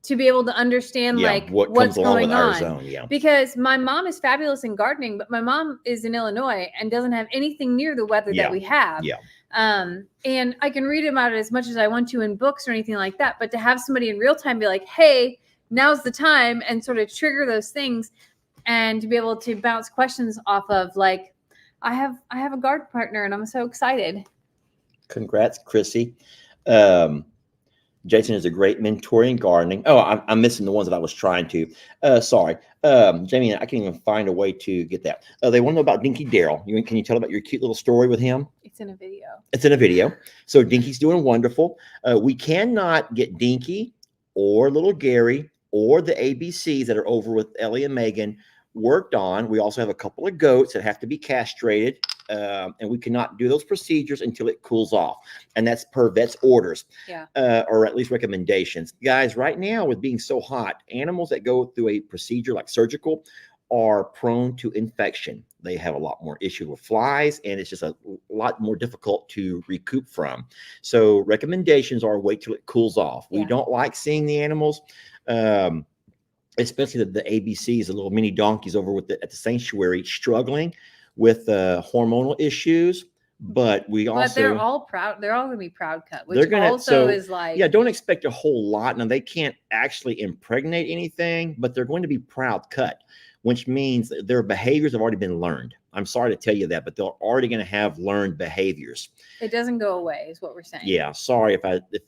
to be able to understand what's going on. Our zone, because my mom is fabulous in gardening, but my mom is in Illinois and doesn't have anything near the weather that we have. And I can read about it as much as I want to in books or anything like that, but to have somebody in real time be like, hey, now's the time, and sort of trigger those things, and to be able to bounce questions off of I have a garden partner, and I'm so excited. Congrats, Chrissy. Jason is a great mentor in gardening. Oh, I'm missing the ones that I was trying to. Sorry. Jamie, I can't even find a way to get that. They want to know about Dinky Daryl. Can you tell about your cute little story with him? It's in a video. It's in a video. So Dinky's doing wonderful. We cannot get Dinky or little Gary or the ABCs that are over with Ellie and Megan worked on. We also have a couple of goats that have to be castrated. And we cannot do those procedures until it cools off. And that's per vet's orders, or at least recommendations. Guys, right now with being so hot, animals that go through a procedure like surgical are prone to infection. They have a lot more issue with flies, and it's just a lot more difficult to recoup from. So recommendations are wait till it cools off. We don't like seeing the animals, especially the ABCs, the little mini donkeys over at the sanctuary, struggling with hormonal issues, but they're all proud. They're all going to be proud cut, which is like, don't expect a whole lot. Now they can't actually impregnate anything, but they're going to be proud cut, which means that their behaviors have already been learned. I'm sorry to tell you that, but they're already going to have learned behaviors. It doesn't go away is what we're saying. Yeah. Sorry if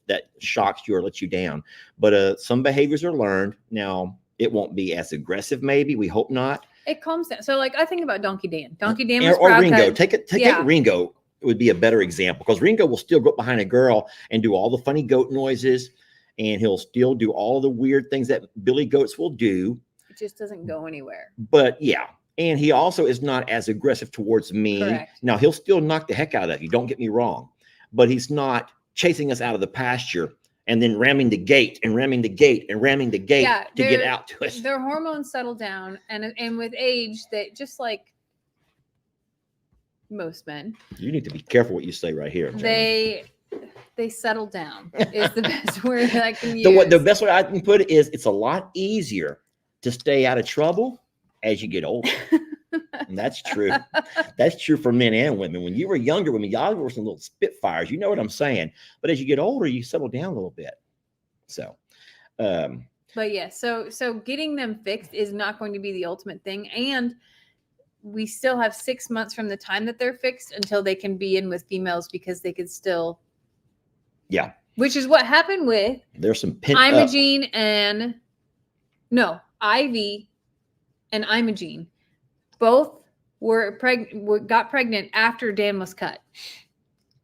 that shocks you or lets you down, but some behaviors are learned. Now it won't be as aggressive. Maybe, we hope not. It calms down. So, like, I think about Donkey Dan. Donkey Dan was or proud Ringo. cut. Take Ringo. It would be a better example because Ringo will still go up behind a girl and do all the funny goat noises, and he'll still do all the weird things that Billy Goats will do. It just doesn't go anywhere. But yeah, and he also is not as aggressive towards me. Correct. Now he'll still knock the heck out of you. Don't get me wrong, but he's not chasing us out of the pasture and then ramming the gate and ramming the gate and ramming the gate to get out to us. Their hormones settle down, and with age, that just like most men, you need to be careful what you say right here, Jamie. They settle down is the best word I can use. The best way I can put it is it's a lot easier to stay out of trouble as you get older. And that's true. That's true for men and women. When you were younger women, y'all were some little spitfires. You know what I'm saying? But as you get older, you settle down a little bit. So, but yeah, so getting them fixed is not going to be the ultimate thing. And we still have 6 months from the time that they're fixed until they can be in with females because they could still. Yeah. Which is what happened with there's some pent Imogene and Ivy and Imogene. Both got pregnant after Dan was cut,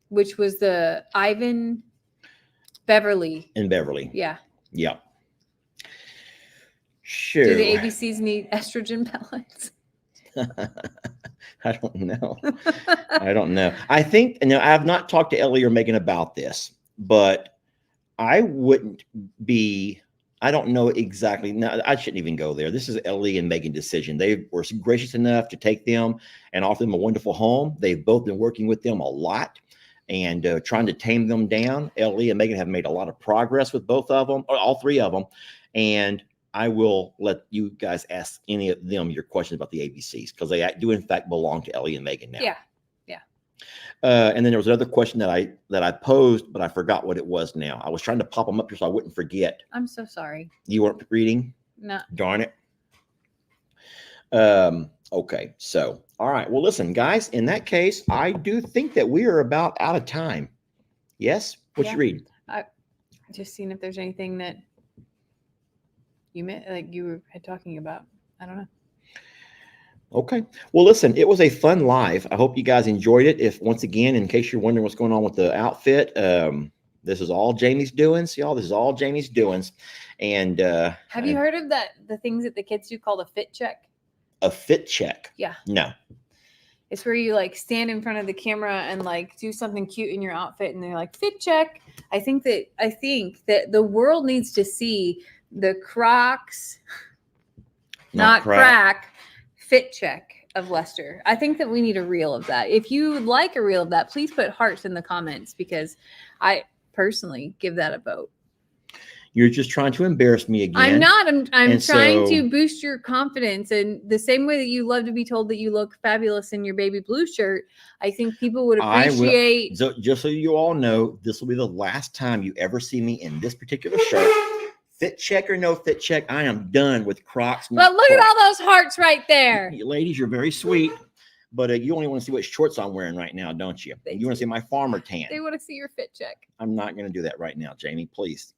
which was the Ivan Beverly. And Beverly. Yeah. Yeah. Sure. Do the ABCs need estrogen pellets? I don't know. I don't know. I think, I have not talked to Ellie or Megan about this, but I wouldn't be. I don't know exactly. No, I shouldn't even go there. This is Ellie and Megan's decision. They were gracious enough to take them and offer them a wonderful home. They've both been working with them a lot and trying to tame them down. Ellie and Megan have made a lot of progress with both of them, or all three of them. And I will let you guys ask any of them your questions about the ABCs because they do in fact belong to Ellie and Megan now. Yeah. And then there was another question that I posed, but I forgot what it was now. I was trying to pop them up here so I wouldn't forget. I'm so sorry. You weren't reading? No. Darn it. Okay. So, all right. Well, listen, guys, in that case, I do think that we are about out of time. Yes? What you read? Just seeing if there's anything that you meant, like you were talking about. I don't know. Okay. Well, listen, it was a fun live. I hope you guys enjoyed it. If once again, in case you're wondering what's going on with the outfit, this is all Jamie's doings, y'all. This is all Jamie's doings. And have you heard of the things that the kids do called a fit check? A fit check? Yeah. No. It's where you like stand in front of the camera and like do something cute in your outfit, and they're like fit check. I think that the world needs to see the Crocs, not crack. Fit check of Lester. I think that we need a reel of that. If you would like a reel of that, please put hearts in the comments because I personally give that a vote. You're just trying to embarrass me again. I'm not. I'm trying to boost your confidence. And the same way that you love to be told that you look fabulous in your baby blue shirt, I think people would appreciate. So just so you all know, this will be the last time you ever see me in this particular shirt. Fit check or no fit check, I am done with Crocs. But look at all those hearts right there. Ladies, you're very sweet. But you only want to see what shorts I'm wearing right now, don't you? You want to see my farmer tan. They want to see your fit check. I'm not going to do that right now, Jamie, please.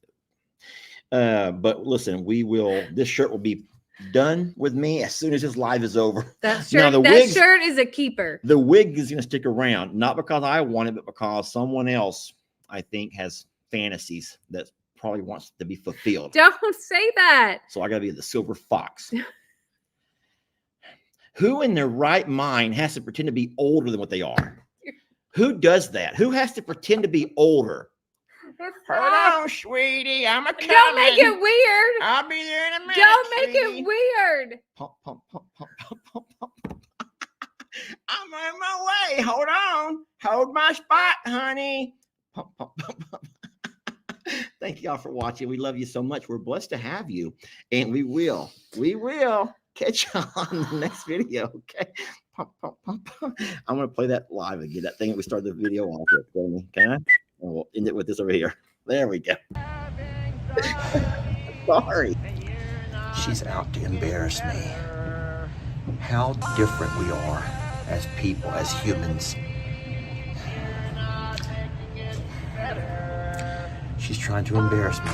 But listen, this shirt will be done with me as soon as this live is over. That shirt is a keeper. The wig is going to stick around, not because I want it, but because someone else, I think, has fantasies that probably wants to be fulfilled. Don't say that. So I got to be the silver fox. Who in their right mind has to pretend to be older than what they are? Who does that? Who has to pretend to be older? Hold on, sweetie. I'm a coming. Don't make it weird. I'll be there in a minute. Don't make it weird. Pump, pump, pump, pump, pump, pump, pump. I'm on my way. Hold on. Hold my spot, honey. Pump, pump, pump, pump. Thank y'all for watching. We love you so much. We're blessed to have you. And we will catch you on the next video. Okay. Pump, pump, pump, pump. I'm going to play that live again. That thing that we started the video off with. Can I? And we'll end it with this over here. There we go. Sorry. She's out to embarrass me. How different we are as people, as humans. She's trying to embarrass me.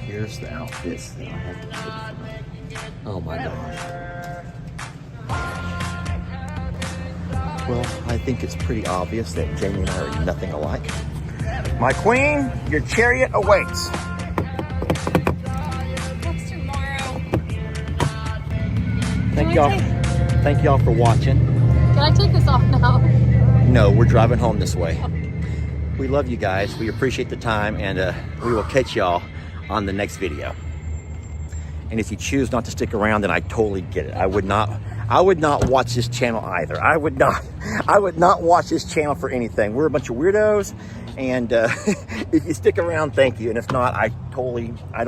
Here's the outfits that I have to put. Oh my gosh. Well, I think it's pretty obvious that Jamie and I are nothing alike. My queen, your chariot awaits. That's tomorrow. Thank y'all for watching. Can I take this off now? No, we're driving home this way. We love you guys. We appreciate the time, and we will catch y'all on the next video. And if you choose not to stick around, then I totally get it. I would not watch this channel either. I would not watch this channel for anything. We're a bunch of weirdos, and if you stick around, thank you. And if not, I don't